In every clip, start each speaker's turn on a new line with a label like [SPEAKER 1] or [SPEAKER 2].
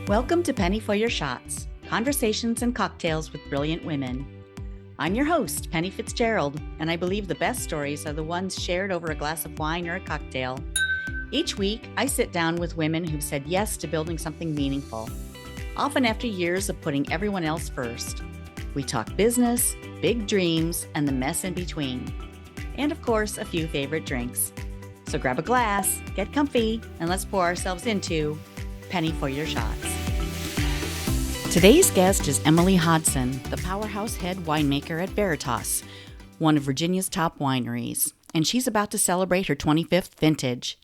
[SPEAKER 1] Welcome to Penny for Your Shots, conversations and cocktails with brilliant women. I'm your host, Penny Fitzgerald, and I believe the best stories are the ones shared over a glass of wine or a cocktail. Each week, I sit down with women who've said yes to building something meaningful, often after years of putting everyone else first. We talk business, big dreams, and the mess in between. And of course, a few favorite drinks. So grab a glass, get comfy, and let's pour ourselves into Penny for Your Shots. Today's guest is Emily Hodson, the powerhouse head winemaker at Veritas, one of Virginia's top wineries, and she's about to celebrate her 25th vintage.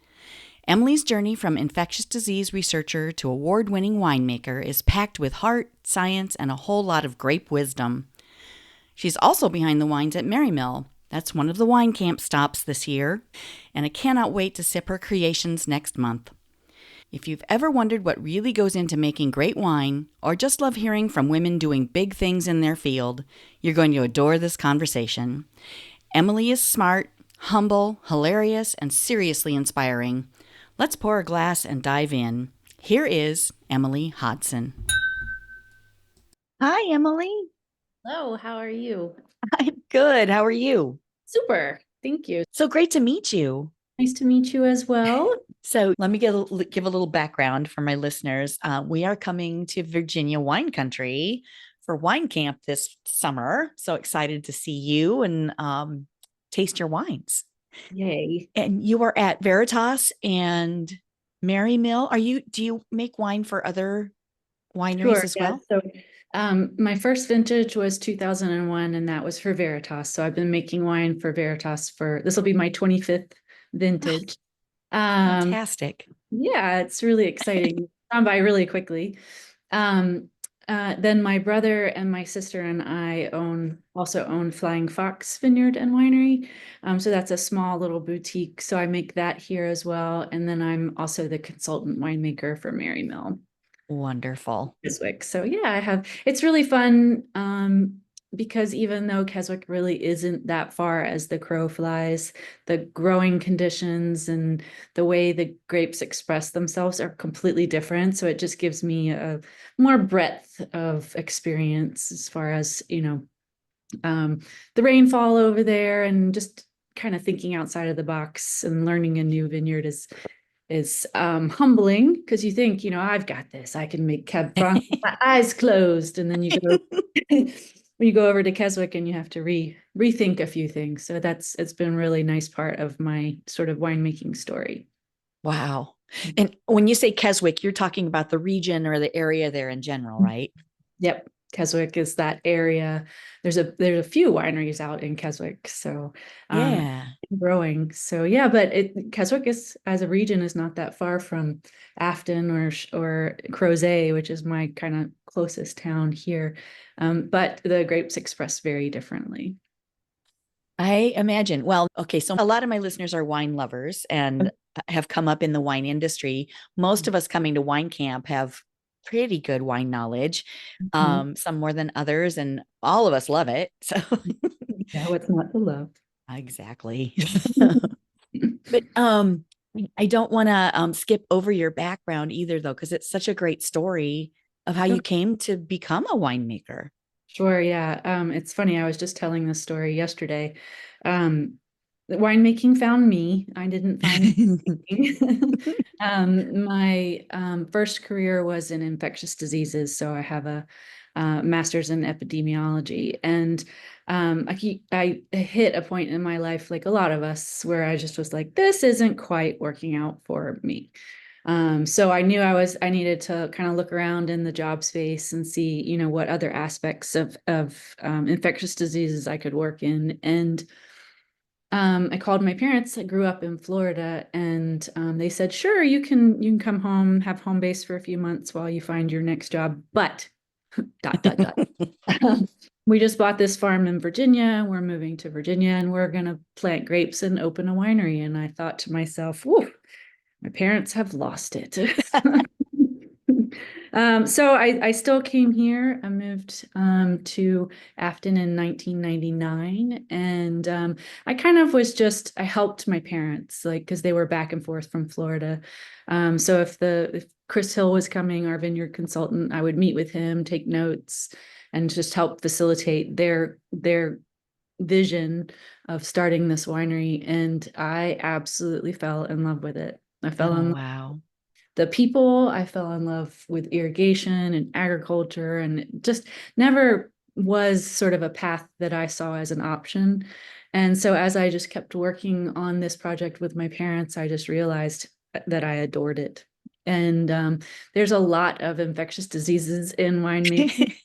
[SPEAKER 1] Emily's journey from infectious disease researcher to award-winning winemaker is packed with heart, science, and a whole lot of grape wisdom. She's also behind the wines at Merrie Mill. That's one of the wine camp stops this year, and I cannot wait to sip her creations next month. If you've ever wondered what really goes into making great wine, or just love hearing from women doing big things in their field, you're going to adore this conversation. Emily is smart, humble, hilarious, and seriously inspiring. Let's pour a glass and dive in. Here is Emily Hodson. Hi, Emily.
[SPEAKER 2] Hello, how are you?
[SPEAKER 1] I'm good. How are you?
[SPEAKER 2] Super, thank you.
[SPEAKER 1] So great to meet you.
[SPEAKER 2] Nice to meet you as well.
[SPEAKER 1] So let me give a little background for my listeners. We are coming to Virginia wine country for wine camp this summer. So excited to see you and taste your wines.
[SPEAKER 2] Yay.
[SPEAKER 1] And you are at Veritas and Merrie Mill. Do you make wine for other wineries as well?
[SPEAKER 2] So my first vintage was 2001, and that was for Veritas. So I've been making wine for Veritas this will be my 25th vintage.
[SPEAKER 1] Fantastic.
[SPEAKER 2] Yeah, it's really exciting. It's gone by really quickly. Then my brother and my sister and I also own Flying Fox Vineyard and Winery. So that's a small little boutique. So I make that here as well. And then I'm also the consultant winemaker for Merrie Mill.
[SPEAKER 1] Wonderful.
[SPEAKER 2] Keswick. So yeah, it's really fun. Because even though Keswick really isn't that far as the crow flies, the growing conditions and the way the grapes express themselves are completely different. So it just gives me a more breadth of experience as far as, the rainfall over there, and just kind of thinking outside of the box and learning a new vineyard is humbling, because you think, I've got this, I can make Cab Franc with my eyes closed. And then you go when you go over to Keswick and you have to rethink a few things. So it's been a really nice part of my sort of winemaking story.
[SPEAKER 1] Wow. And when you say Keswick, you're talking about the region or the area there in general, right?
[SPEAKER 2] Yep. Keswick is that area. There's a few wineries out in Keswick. So growing. So yeah, but Keswick as a region is not that far from Afton or Crozet, which is my kind of closest town here. But the grapes express very differently.
[SPEAKER 1] I imagine. Well, okay. So a lot of my listeners are wine lovers and have come up in the wine industry. Most of us coming to wine camp have pretty good wine knowledge, some more than others, and all of us love it. So
[SPEAKER 2] yeah, what's not to love?
[SPEAKER 1] Exactly. But I don't want to skip over your background either, though, because it's such a great story of how you came to become a winemaker.
[SPEAKER 2] Sure. Yeah. It's funny. I was just telling this story yesterday. Winemaking found me. I didn't find my first career was in infectious diseases. So I have a master's in epidemiology, and I hit a point in my life, like a lot of us, where I just was like, this isn't quite working out for me. So I knew I needed to kind of look around in the job space and see, what other aspects of infectious diseases I could work in. And I called my parents. I grew up in Florida, and they said, sure, you can come home, have home base for a few months while you find your next job. But ... we just bought this farm in Virginia. We're moving to Virginia, and we're going to plant grapes and open a winery. And I thought to myself, whoa, my parents have lost it. So I still came here. moved to Afton in 1999. And I kind of was just, I helped my parents, like, because they were back and forth from Florida. So if Chris Hill was coming, our vineyard consultant, I would meet with him, take notes, and just help facilitate their vision of starting this winery. And I absolutely fell in love with it. I fell
[SPEAKER 1] Oh,
[SPEAKER 2] in
[SPEAKER 1] wow.
[SPEAKER 2] the people. I fell in love with irrigation and agriculture, and it just never was sort of a path that I saw as an option. And so as I just kept working on this project with my parents, I just realized that I adored it. And there's a lot of infectious diseases in winemaking.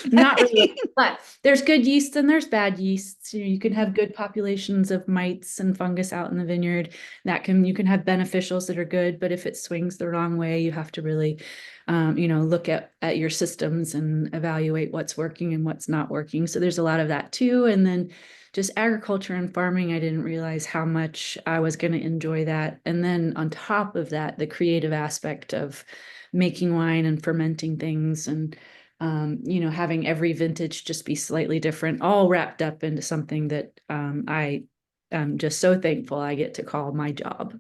[SPEAKER 2] Not really, but there's good yeast and there's bad yeasts. You can have good populations of mites and fungus out in the vineyard. You can have beneficials that are good, but if it swings the wrong way, you have to really, look at your systems and evaluate what's working and what's not working. So there's a lot of that too. And then just agriculture and farming, I didn't realize how much I was going to enjoy that. And then on top of that, the creative aspect of making wine and fermenting things and having every vintage just be slightly different, all wrapped up into something that I am just so thankful I get to call my job.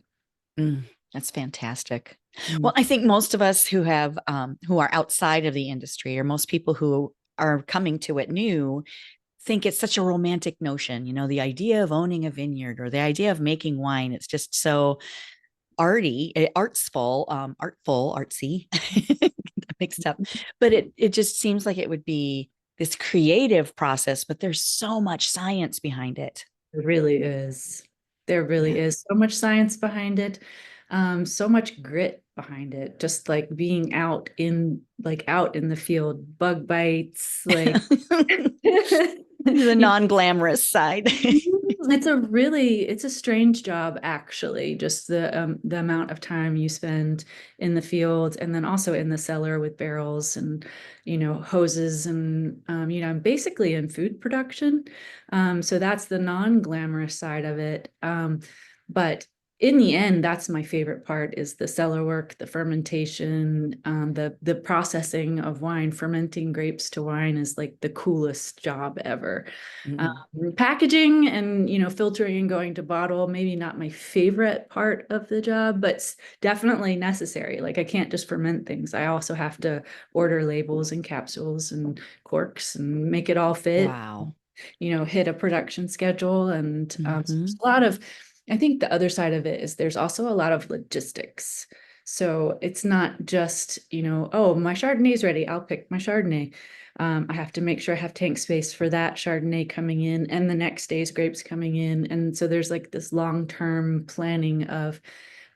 [SPEAKER 1] Mm, that's fantastic.
[SPEAKER 2] Mm.
[SPEAKER 1] Well, I think most of us who are outside of the industry, or most people who are coming to it new, think it's such a romantic notion. The idea of owning a vineyard or the idea of making wine. It's just so artsy, mixed up. But it just seems like it would be this creative process, but there's so much science behind it.
[SPEAKER 2] It really is. There
[SPEAKER 1] Yeah.
[SPEAKER 2] really is so much science behind it, so much grit behind it. Just like being out in the field, bug bites, like
[SPEAKER 1] The non-glamorous side.
[SPEAKER 2] it's a strange job actually, just the amount of time you spend in the field and then also in the cellar with barrels and hoses and I'm basically in food production. So that's the non-glamorous side of it. But in the end, that's my favorite part is the cellar work, the fermentation, the processing of wine. Fermenting grapes to wine is like the coolest job ever.
[SPEAKER 1] Mm.
[SPEAKER 2] Packaging and filtering and going to bottle, maybe not my favorite part of the job, but definitely necessary. Like I can't just ferment things. I also have to order labels and capsules and corks and make it all fit,
[SPEAKER 1] Wow.
[SPEAKER 2] hit a production schedule. And
[SPEAKER 1] Hmm.
[SPEAKER 2] a lot of, I think the other side of it is there's also a lot of logistics. So it's not just, oh, my Chardonnay is ready, I'll pick my Chardonnay. I have to make sure I have tank space for that Chardonnay coming in and the next day's grapes coming in. And so there's like this long-term planning of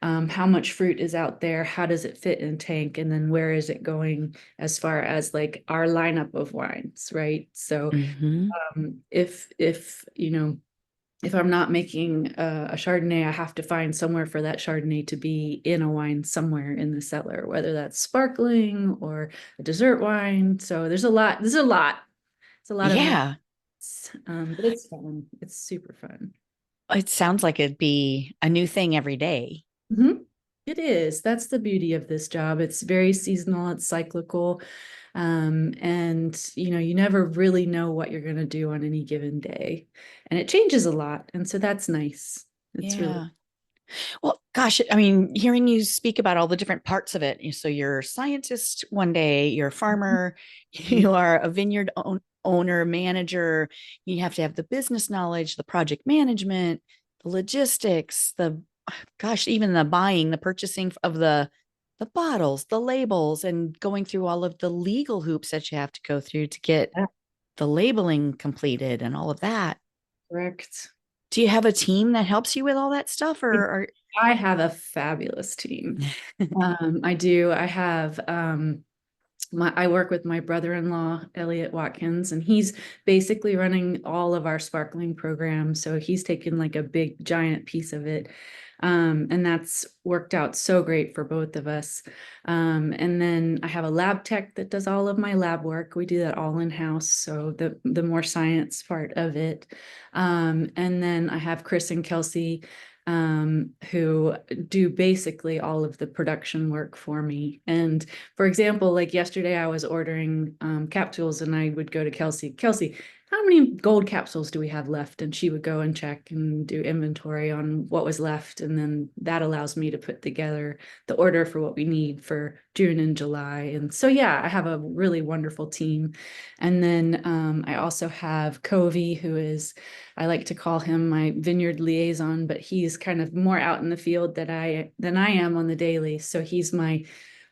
[SPEAKER 2] how much fruit is out there, how does it fit in tank, and then where is it going as far as like our lineup of wines, right? So
[SPEAKER 1] Hmm.
[SPEAKER 2] if I'm not making a Chardonnay, I have to find somewhere for that Chardonnay to be in a wine somewhere in the cellar, whether that's sparkling or a dessert wine. So there's a lot. There's a lot. It's a lot of
[SPEAKER 1] Yeah.
[SPEAKER 2] but it's fun. It's super fun.
[SPEAKER 1] It sounds like it'd be a new thing every day.
[SPEAKER 2] Mhm. It is. That's the beauty of this job. It's very seasonal. It's cyclical. And you never really know what you're going to do on any given day. And it changes a lot. And so that's nice. It's really
[SPEAKER 1] Yeah. Well, gosh, I mean, hearing you speak about all the different parts of it. So you're a scientist one day, you're a farmer,
[SPEAKER 2] Mhm.
[SPEAKER 1] you are a owner, manager. You have to have the business knowledge, the project management, the logistics, even the buying, the purchasing of the bottles, the labels, and going through all of the legal hoops that you have to go through to get
[SPEAKER 2] Yeah,
[SPEAKER 1] the labeling completed and all of that.
[SPEAKER 2] correct.
[SPEAKER 1] Do you have a team that helps you with all that stuff, or
[SPEAKER 2] I have a fabulous team.
[SPEAKER 1] are
[SPEAKER 2] I do. I work with my brother-in-law, Elliot Watkins, and he's basically running all of our sparkling program. So he's taken like a big giant piece of it. And that's worked out so great for both of us. And then I have a lab tech that does all of my lab work. We do that all in-house. So the more science part of it. And then I have Chris and Kelsey who do basically all of the production work for me. And for example, like yesterday, I was ordering capsules, and I would go to Kelsey, how many gold capsules do we have left? And she would go and check and do inventory on what was left. And then that allows me to put together the order for what we need for June and July. And so, yeah, I have a really wonderful team. And then I also have Covey, who is, I like to call him my vineyard liaison, but he's kind of more out in the field than I am on the daily. So he's my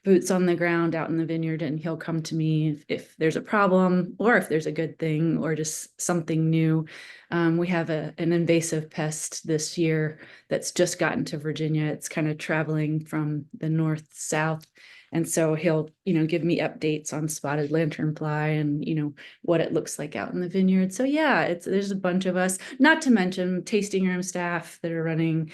[SPEAKER 2] boots on the ground out in the vineyard, and he'll come to me if there's a problem or if there's a good thing or just something new. We have an invasive pest this year that's just gotten to Virginia. It's kind of traveling from the north south. And so he'll, give me updates on spotted lanternfly and, what it looks like out in the vineyard. So yeah, there's a bunch of us, not to mention tasting room staff that are running,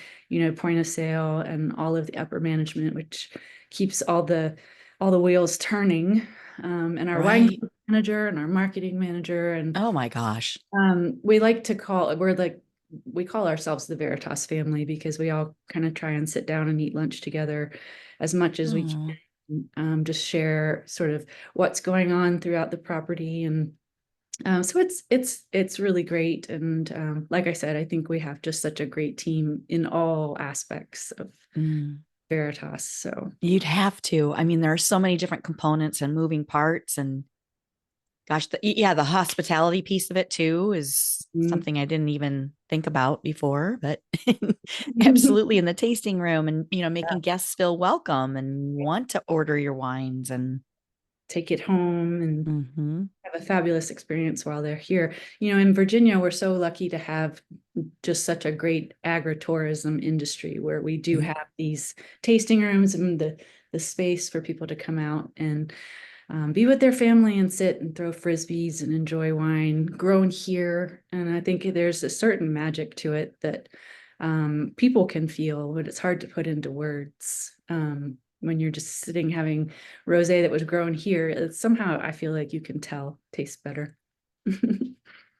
[SPEAKER 2] point of sale and all of the upper management, which keeps all the wheels turning. And our wine
[SPEAKER 1] Right.
[SPEAKER 2] manager and our marketing manager. And
[SPEAKER 1] Oh my gosh.
[SPEAKER 2] we like to we call ourselves the Veritas family, because we all kind of try and sit down and eat lunch together as much as we
[SPEAKER 1] Oh.
[SPEAKER 2] can, just share sort of what's going on throughout the property. And so it's really great. And like I said, I think we have just such a great team in all aspects of
[SPEAKER 1] Mm.
[SPEAKER 2] Veritas. So
[SPEAKER 1] You'd have to. I mean, there are so many different components and moving parts, and gosh, the hospitality piece of it too is
[SPEAKER 2] mm.
[SPEAKER 1] something I didn't even think about before, but absolutely in the tasting room, and making guests feel welcome and want to order your wines. And
[SPEAKER 2] Take it home and
[SPEAKER 1] mhm.
[SPEAKER 2] have a fabulous experience while they're here. In Virginia, we're so lucky to have just such a great agritourism industry, where we do
[SPEAKER 1] Mm.
[SPEAKER 2] have these tasting rooms and the space for people to come out and be with their family and sit and throw frisbees and enjoy wine grown here. And I think there's a certain magic to it that people can feel, but it's hard to put into words. When you're just sitting having rosé that was grown here, somehow I feel like you can tell tastes better.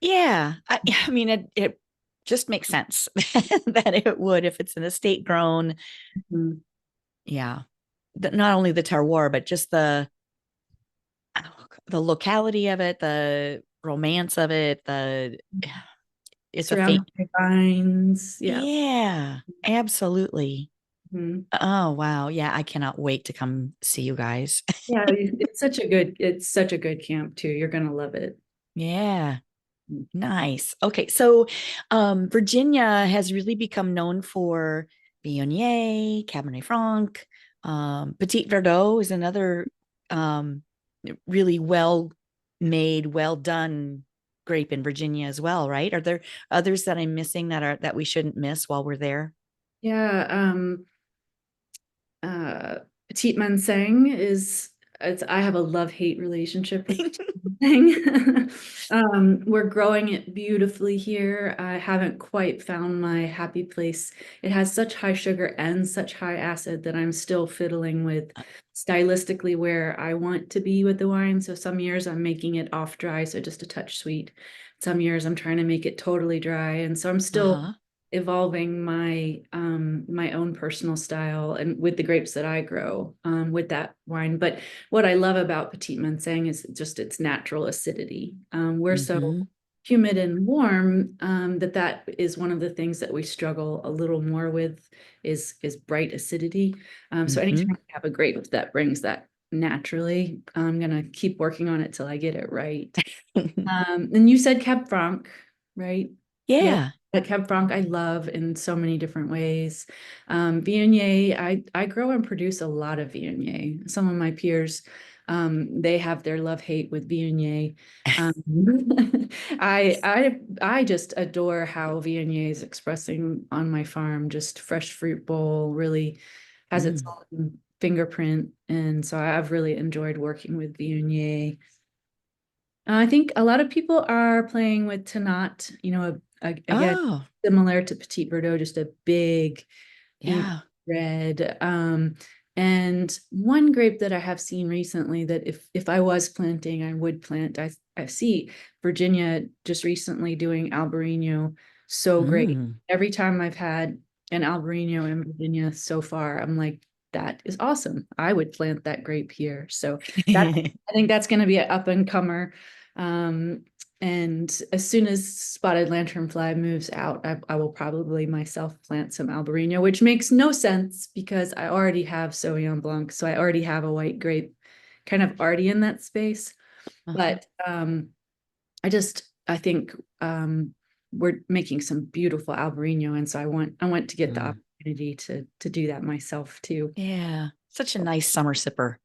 [SPEAKER 1] Yeah, I mean, it just makes sense that it would if it's an estate grown.
[SPEAKER 2] Mhm.
[SPEAKER 1] Yeah, not only the terroir, but just the locality of it, the romance of it, it's a
[SPEAKER 2] Surrounded
[SPEAKER 1] fate.
[SPEAKER 2] by vines. Yeah.
[SPEAKER 1] Yeah, absolutely.
[SPEAKER 2] Mhm.
[SPEAKER 1] Oh, wow. Yeah, I cannot wait to come see you guys.
[SPEAKER 2] Yeah, it's such a good camp too. You're gonna love it.
[SPEAKER 1] Yeah, nice. Okay, so Virginia has really become known for Viognier, Cabernet Franc. Petit Verdot is another um, really well made, well done grape in Virginia as well, right? Are there others that I'm missing that we shouldn't miss while we're there?
[SPEAKER 2] Yeah. Uh, Petite Manseng I have a love-hate relationship with thing. We're growing it beautifully here. I haven't quite found my happy place. It has such high sugar and such high acid that I'm still fiddling with stylistically where I want to be with the wine. So some years I'm making it off dry, so just a touch sweet. Some years I'm trying to make it totally dry. And so I'm still
[SPEAKER 1] Uh-huh.
[SPEAKER 2] evolving my own personal style and with the grapes that I grow with that wine. But what I love about Petit Manseng is just its natural acidity. We're so
[SPEAKER 1] Mm-hmm.
[SPEAKER 2] humid and warm that is one of the things that we struggle a little more with is bright acidity. So
[SPEAKER 1] Mm-hmm.
[SPEAKER 2] anytime I have a grape that brings that naturally, I'm gonna keep working on it till I get it right. And you said Cab Franc, right? Yeah.
[SPEAKER 1] Yeah.
[SPEAKER 2] Cab Franc I love in so many different ways. Viognier, I grow and produce a lot of Viognier. Some of my peers, they have their love-hate with Viognier. Um, I just adore how Viognier is expressing on my farm. Just fresh fruit bowl, really has its
[SPEAKER 1] Mm.
[SPEAKER 2] own fingerprint. And so I've really enjoyed working with Viognier. I think a lot of people are playing with Tanat, again,
[SPEAKER 1] Oh,
[SPEAKER 2] similar to Petit Verdot, just a big ink
[SPEAKER 1] yeah.
[SPEAKER 2] red. And one grape that I have seen recently that if I was planting, I would plant. I see Virginia just recently doing Albarino so great.
[SPEAKER 1] Mm.
[SPEAKER 2] Every time I've had an Albarino in Virginia so far. I'm like, that is awesome. I would plant that grape here. So that I think that's going to be an up and comer. And as soon as spotted lanternfly moves out, I will probably myself plant some Albarino, which makes no sense because I already have Sauvignon Blanc. So I already have a white grape kind of already in that space. But I think we're making some beautiful Albarino. And so I want to get the opportunity to do that myself too.
[SPEAKER 1] Yeah. Such a nice summer sipper.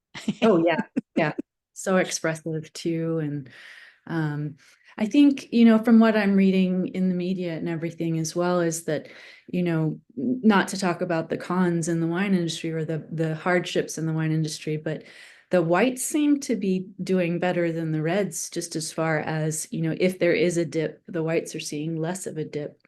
[SPEAKER 2] Oh yeah. Yeah. So expressive too. And I think, you know, from what I'm reading in the media and everything as well, is that, you know, not to talk about the cons in the wine industry or the hardships in the wine industry, but the whites seem to be doing better than the reds, just as far as, you know, if there is a dip, the whites are seeing less of a dip.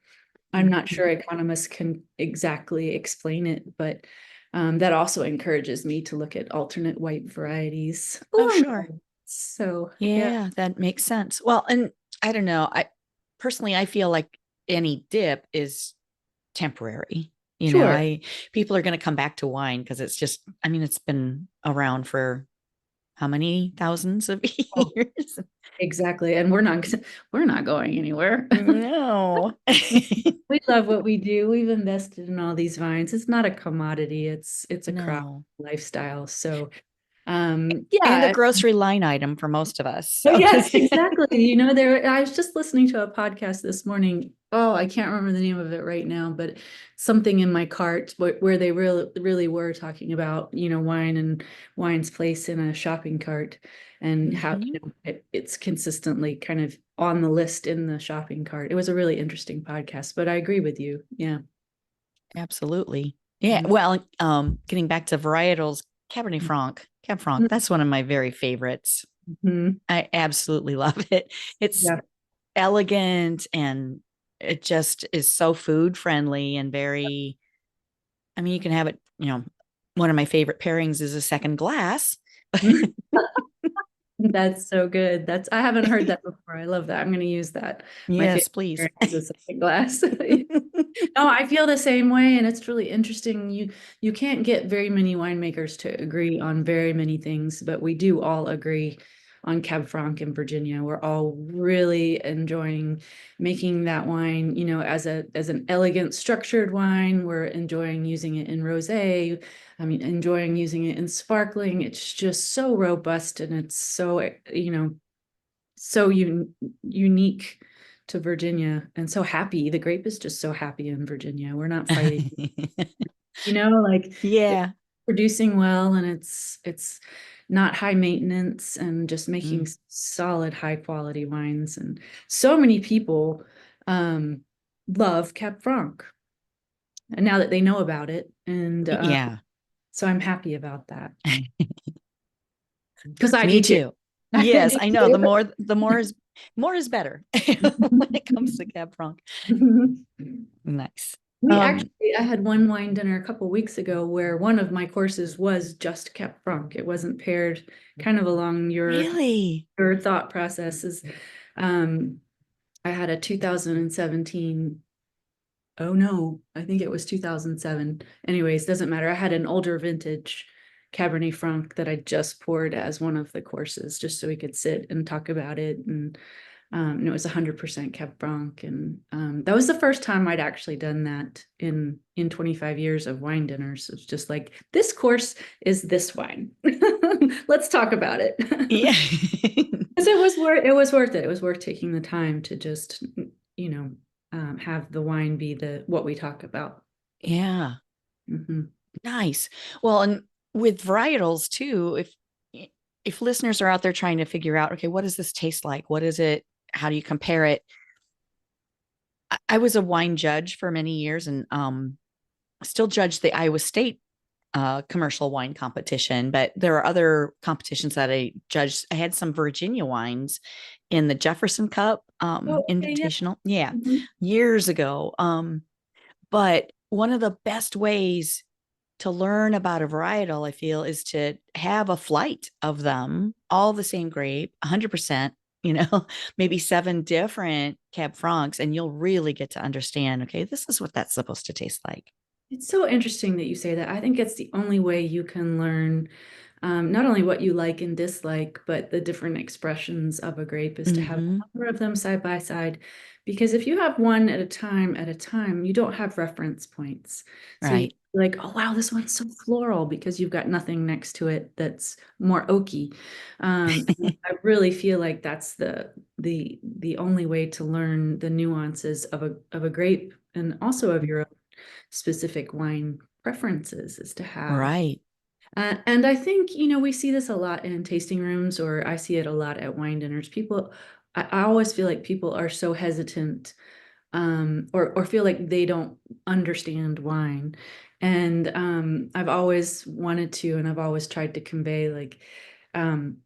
[SPEAKER 2] I'm not sure economists can exactly explain it, but that also encourages me to look at alternate white varieties.
[SPEAKER 1] Oh, sure.
[SPEAKER 2] So yeah,
[SPEAKER 1] Yeah, that makes sense. Well, and I don't know. I personally, I feel like any dip is temporary. You know,
[SPEAKER 2] sure.
[SPEAKER 1] people are going to come back to wine because it's just, I mean, it's been around for how many thousands of
[SPEAKER 2] Oh,
[SPEAKER 1] years?
[SPEAKER 2] exactly. And we're not going anywhere.
[SPEAKER 1] No.
[SPEAKER 2] We love what we do. We've invested in all these vines. It's not a commodity. It's a craft
[SPEAKER 1] No.
[SPEAKER 2] lifestyle. So
[SPEAKER 1] And a
[SPEAKER 2] yeah.
[SPEAKER 1] grocery line item for most of us.
[SPEAKER 2] Oh,
[SPEAKER 1] So
[SPEAKER 2] yes, exactly. You know, I was just listening to a podcast this morning. Oh, I can't remember the name of it right now, but something in my cart where they really were talking about, you know, wine and wine's place in a shopping cart and how, you know, it's consistently kind of on the list in the shopping cart. It was a really interesting podcast, but I agree with you. Yeah.
[SPEAKER 1] absolutely. Yeah. Well, getting back to varietals, Cabernet Franc, Cab Franc, that's one of my very favorites.
[SPEAKER 2] Mm-hmm.
[SPEAKER 1] I absolutely love it. It's
[SPEAKER 2] Yeah.
[SPEAKER 1] elegant and it just is so food friendly and very, I mean, you can have it, you know, one of my favorite pairings is a second glass.
[SPEAKER 2] That's so good. I haven't heard that before. I love that. I'm going to use that. My
[SPEAKER 1] Yes,
[SPEAKER 2] favorite
[SPEAKER 1] please.
[SPEAKER 2] drink is a second glass. No, I feel the same way, and it's really interesting. You can't get very many winemakers to agree on very many things, but we do all agree on Cab Franc in Virginia. We're all really enjoying making that wine, you know, as an elegant, structured wine. We're enjoying using it in rosé. I mean, enjoying using it in sparkling. It's just so robust and it's so, you know, so unique to Virginia and so happy. The grape is just so happy in Virginia. We're not fighting, you know, like it's
[SPEAKER 1] Yeah.
[SPEAKER 2] producing well and it's not high maintenance and just making
[SPEAKER 1] Mm.
[SPEAKER 2] solid high quality wines. And so many people love Cab Franc. And now that they know about it, and
[SPEAKER 1] Yeah.
[SPEAKER 2] so I'm happy about that because I
[SPEAKER 1] Me
[SPEAKER 2] do too.
[SPEAKER 1] too.
[SPEAKER 2] I
[SPEAKER 1] Yes,
[SPEAKER 2] do
[SPEAKER 1] I know. The more is better when it comes to Cab Franc.
[SPEAKER 2] too.
[SPEAKER 1] Nice.
[SPEAKER 2] We
[SPEAKER 1] Um,
[SPEAKER 2] actually, I had one wine dinner a couple weeks ago where one of my courses was just Cab Franc. It wasn't paired kind of along
[SPEAKER 1] really?
[SPEAKER 2] your thought processes. Um, I had a 2017. Oh no, I think it was 2007. Anyways, doesn't matter. I had an older vintage Cabernet Franc that I just poured as one of the courses just so we could sit and talk about it. And it was 100% Cab Franc. And that was the first time I'd actually done that in 25 years of wine dinners. It's just like, this course is this wine. Let's talk about it.
[SPEAKER 1] Yeah.
[SPEAKER 2] Because it was worth it. It was worth taking the time to just, you know, have the wine be what we talk about.
[SPEAKER 1] Yeah.
[SPEAKER 2] Mhm.
[SPEAKER 1] Nice. Well, and with varietals too, if listeners are out there trying to figure out, okay, what does this taste like? What is it? How do you compare it? I was a wine judge for many years and still judge the Iowa State commercial wine competition, but there are other competitions that I judged. I had some Virginia wines in the Jefferson Cup
[SPEAKER 2] Oh, okay, yeah.
[SPEAKER 1] Invitational. Yeah,
[SPEAKER 2] Mhm.
[SPEAKER 1] years ago. But one of the best ways to learn about a varietal, I feel, is to have a flight of them, all the same grape, 100%, you know, maybe 7 different Cab Francs, and you'll really get to understand, okay, this is what that's supposed to taste like.
[SPEAKER 2] It's so interesting that you say that. I think it's the only way you can learn not only what you like and dislike, but the different expressions of a grape is to have a
[SPEAKER 1] Mm-hmm.
[SPEAKER 2] number of them side by side. Because if you have one at a time, you don't have reference points. So you
[SPEAKER 1] Right.
[SPEAKER 2] like, oh wow, this one's so floral because you've got nothing next to it that's more oaky. And I really feel like that's the only way to learn the nuances of a grape and also of your specific wine preferences is to have.
[SPEAKER 1] Right.
[SPEAKER 2] And I think, we see this a lot in tasting rooms, or I see it a lot at wine dinners. I always feel like people are so hesitant, or feel like they don't understand wine. And I've always wanted to, and I've always tried to convey, like, um,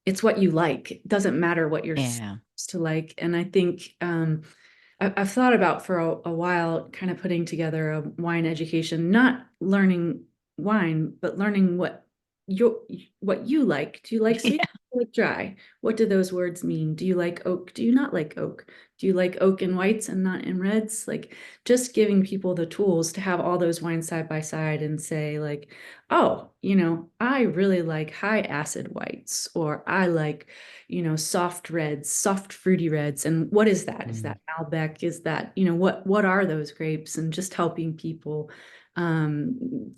[SPEAKER 2] it's what you like. It doesn't matter what you're supposed
[SPEAKER 1] Yeah.
[SPEAKER 2] to like. And I think I've thought about for a while, kind of putting together a wine education, not learning wine, but learning you what you like. Do you like sweet?
[SPEAKER 1] Yeah.
[SPEAKER 2] Do you like dry? What do those words mean? Do you like oak? Do you not like oak? Do you like oak in whites and not in reds? Like, just giving people the tools to have all those wines side by side and say, like, oh, I really like high acid whites, or I like, soft reds, soft fruity reds. And what is that? Is
[SPEAKER 1] Mm.
[SPEAKER 2] that Malbec? Is that, what are those grapes? And just helping people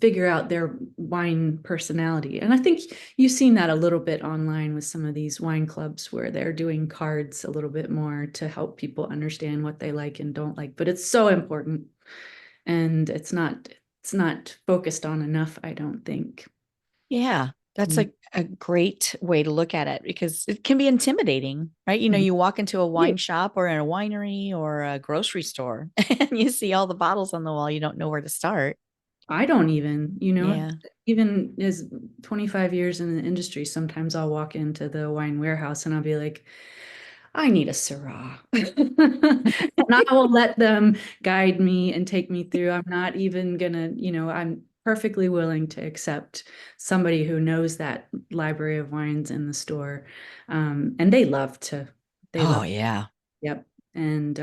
[SPEAKER 2] figure out their wine personality. And I think you've seen that a little bit online with some of these wine clubs where they're doing cards a little bit more to help people understand what they like and don't like. But it's so important, and it's not focused on enough, I don't think.
[SPEAKER 1] Yeah. That's
[SPEAKER 2] Mm.
[SPEAKER 1] a great way to look at it because it can be intimidating, right?
[SPEAKER 2] Mhm.
[SPEAKER 1] You walk into a
[SPEAKER 2] Yeah.
[SPEAKER 1] wine shop or in a winery or a grocery store and you see all the bottles on the wall. You don't know where to start.
[SPEAKER 2] I don't even,
[SPEAKER 1] Yeah.
[SPEAKER 2] even as 25 years in the industry, sometimes I'll walk into the wine warehouse and I'll be like, I need a Syrah. And I will let them guide me and take me through. I'm not even gonna, I'm perfectly willing to accept somebody who knows that library of wines in the store. And they
[SPEAKER 1] Oh,
[SPEAKER 2] love,
[SPEAKER 1] yeah.
[SPEAKER 2] yep. And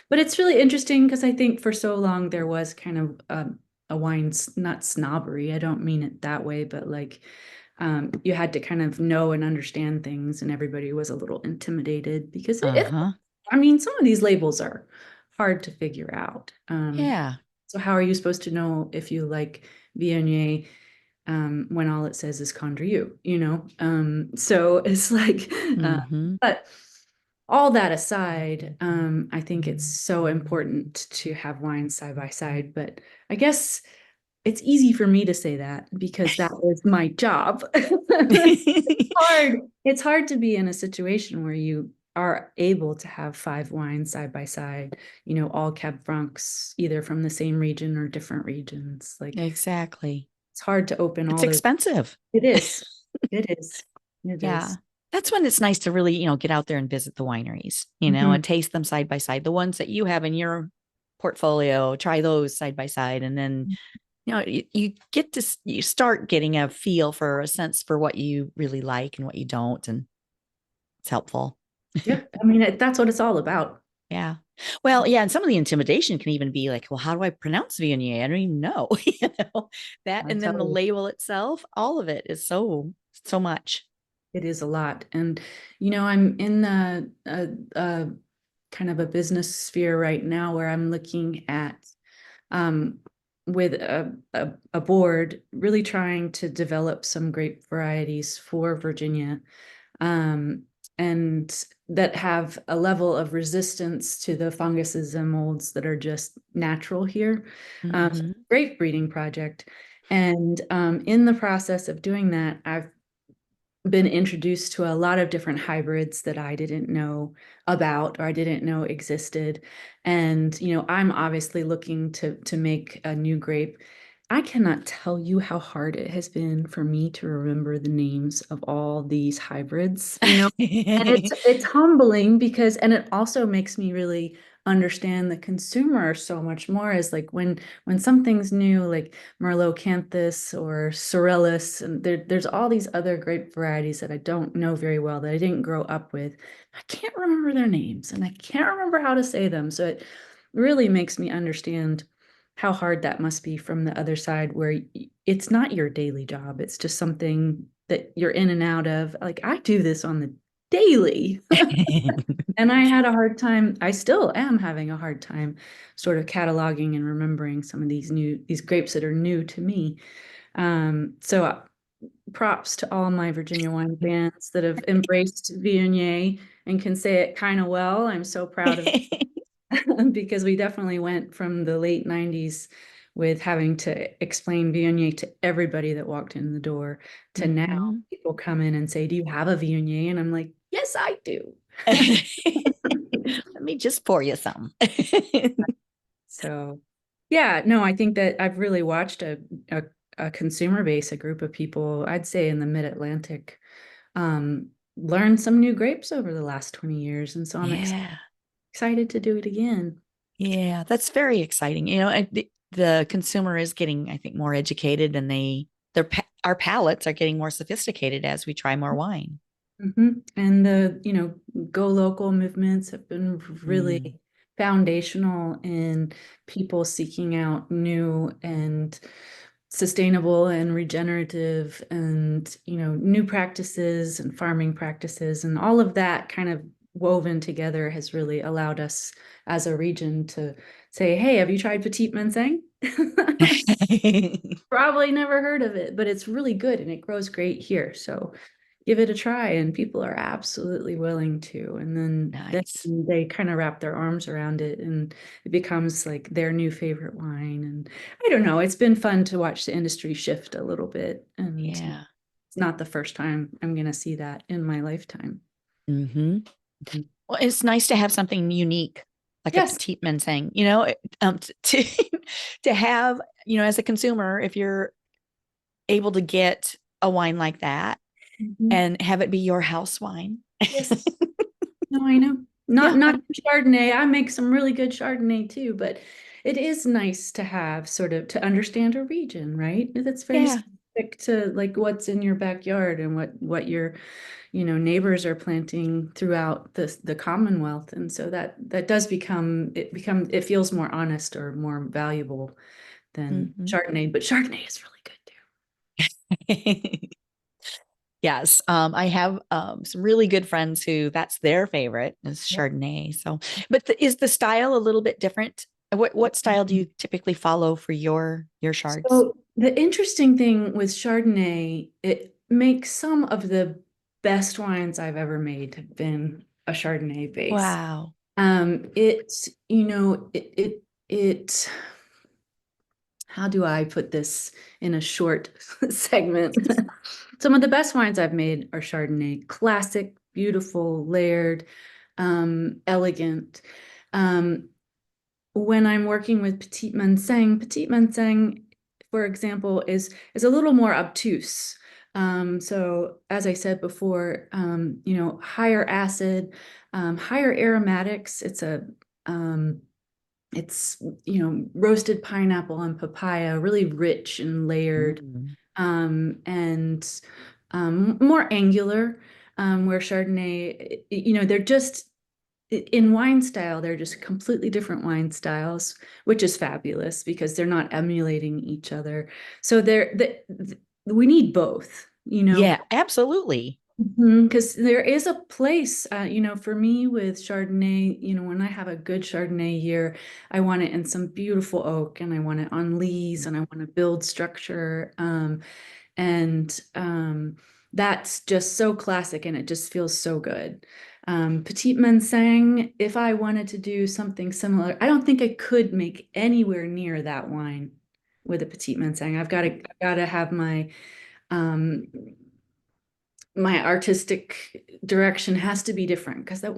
[SPEAKER 2] but it's really interesting because I think for so long there was kind of a wine, not snobbery. I don't mean it that way, but like you had to kind of know and understand things, and everybody was a little intimidated because
[SPEAKER 1] Uh-huh.
[SPEAKER 2] I mean, some of these labels are hard to figure out.
[SPEAKER 1] Yeah.
[SPEAKER 2] So how are you supposed to know if you like Viognier when all it says is Condrieu, So it's like,
[SPEAKER 1] Mm-hmm.
[SPEAKER 2] but all that aside, I think it's so important to have wines side by side. But I guess it's easy for me to say that because that was my job. Hard. It's hard to be in a situation where you are able to have five wines side by side, all Cab Francs, either from the same region or different regions. Like,
[SPEAKER 1] Exactly.
[SPEAKER 2] it's hard to open
[SPEAKER 1] It's
[SPEAKER 2] all those.
[SPEAKER 1] expensive.
[SPEAKER 2] It is. It is. It
[SPEAKER 1] Yeah.
[SPEAKER 2] is.
[SPEAKER 1] That's when it's nice to really, get out there and visit the wineries, and
[SPEAKER 2] Mhm.
[SPEAKER 1] taste them side by side. The ones that you have in your portfolio, try those side by side. And then, you get to, you start getting a feel for a sense for what you really like and what you don't. And it's helpful.
[SPEAKER 2] Yeah. I mean, that's what it's all about.
[SPEAKER 1] Yeah. Well, yeah. And some of the intimidation can even be like, well, how do I pronounce Viognier? I don't even know, that.
[SPEAKER 2] I
[SPEAKER 1] And
[SPEAKER 2] tell
[SPEAKER 1] then the
[SPEAKER 2] you,
[SPEAKER 1] label itself, all of it is so much.
[SPEAKER 2] it is a lot. And, I'm in the kind of a business sphere right now where I'm looking at um, with a board, really trying to develop some grape varieties for Virginia, um, and that have a level of resistance to the funguses and molds that are just natural here.
[SPEAKER 1] Hmm.
[SPEAKER 2] Grape breeding project. And in the process of doing that, I've been introduced to a lot of different hybrids that I didn't know about or I didn't know existed. And, I'm obviously looking to make a new grape. I cannot tell you how hard it has been for me to remember the names of all these hybrids, and it's humbling because, and it also makes me really understand the consumer so much more, as like when something's new, like Merlot Canthus or Sorellus, and there's all these other grape varieties that I don't know very well, that I didn't grow up with. I can't remember their names and I can't remember how to say them. So it really makes me understand how hard that must be from the other side where it's not your daily job. It's just something that you're in and out of. Like I do this on the daily. And I had a hard time, I still am having a hard time sort of cataloging and remembering some of these grapes that are new to me. So props to all my Virginia wine fans that have embraced Viognier and can say it kind of well. I'm so proud of because we definitely went from the late 90s with having to explain Viognier to everybody that walked in the door to now
[SPEAKER 1] Mhm.
[SPEAKER 2] people come in and say, "Do you have a Viognier?" And I'm like, "Yes, I do."
[SPEAKER 1] Let me just pour you some.
[SPEAKER 2] So, yeah, no, I think that I've really watched a consumer base, a group of people, I'd say in the mid-Atlantic, learn some new grapes over the last 20 years. And so I'm
[SPEAKER 1] Yeah.
[SPEAKER 2] excited to do it again.
[SPEAKER 1] Yeah, that's very exciting. The consumer is getting, I think, more educated, and our palates are getting more sophisticated as we try more wine.
[SPEAKER 2] And the go local movements have been
[SPEAKER 1] Mm,
[SPEAKER 2] really foundational in people seeking out new and sustainable and regenerative and new practices and farming practices, and all of that kind of woven together has really allowed us as a region to say, "Hey, have you tried Petit Manseng?" Probably never heard of it, but it's really good and it grows great here. So give it a try. And people are absolutely willing to. And then
[SPEAKER 1] nice.
[SPEAKER 2] they kind of wrap their arms around it and it becomes like their new favorite wine. And I don't know, it's been fun to watch the industry shift a little bit. And
[SPEAKER 1] Yeah.
[SPEAKER 2] it's not the first time I'm going to see that in my lifetime.
[SPEAKER 1] Hmm.
[SPEAKER 2] Mhm.
[SPEAKER 1] Well, it's nice to have something unique, like a
[SPEAKER 2] Yes.
[SPEAKER 1] petite Manseng, to have, as a consumer, if you're able to get a wine like that
[SPEAKER 2] Mhm.
[SPEAKER 1] and have it be your house wine.
[SPEAKER 2] Yes. No, I know. Not
[SPEAKER 1] Yeah.
[SPEAKER 2] not Chardonnay. I make some really good Chardonnay too, but it is nice to have sort of to understand a region, right? That's very
[SPEAKER 1] Yeah.
[SPEAKER 2] specific to like what's in your backyard and what your, neighbors are planting throughout the Commonwealth. And so that does it feels more honest or more valuable than
[SPEAKER 1] Hmm.
[SPEAKER 2] Chardonnay, but Chardonnay is really good too.
[SPEAKER 1] Yes. I have some really good friends who that's their favorite is
[SPEAKER 2] Yep.
[SPEAKER 1] Chardonnay. So, but is the style a little bit different? What style do you typically follow for your shards?
[SPEAKER 2] So the interesting thing with Chardonnay, it makes some of the best wines I've ever made have been a Chardonnay base.
[SPEAKER 1] Wow.
[SPEAKER 2] It how do I put this in a short segment? Some of the best wines I've made are Chardonnay, classic, beautiful, layered, elegant. Um, when I'm working with Petit Manseng, for example, is a little more obtuse. So as I said before, higher acid, higher aromatics. Um, roasted pineapple and papaya, really rich and layered,
[SPEAKER 1] Mm.
[SPEAKER 2] and more angular. Where Chardonnay, they're just in wine style, they're just completely different wine styles, which is fabulous because they're not emulating each other. So we need both,
[SPEAKER 1] Yeah, absolutely.
[SPEAKER 2] because there is a place, for me with Chardonnay, when I have a good Chardonnay year, I want it in some beautiful oak and I want it on lees and I want to build structure. And that's just so classic and it just feels so good. Petit Manseng, if I wanted to do something similar, I don't think I could make anywhere near that wine with a Petit Manseng. I've got to have um, my artistic direction has to be different because the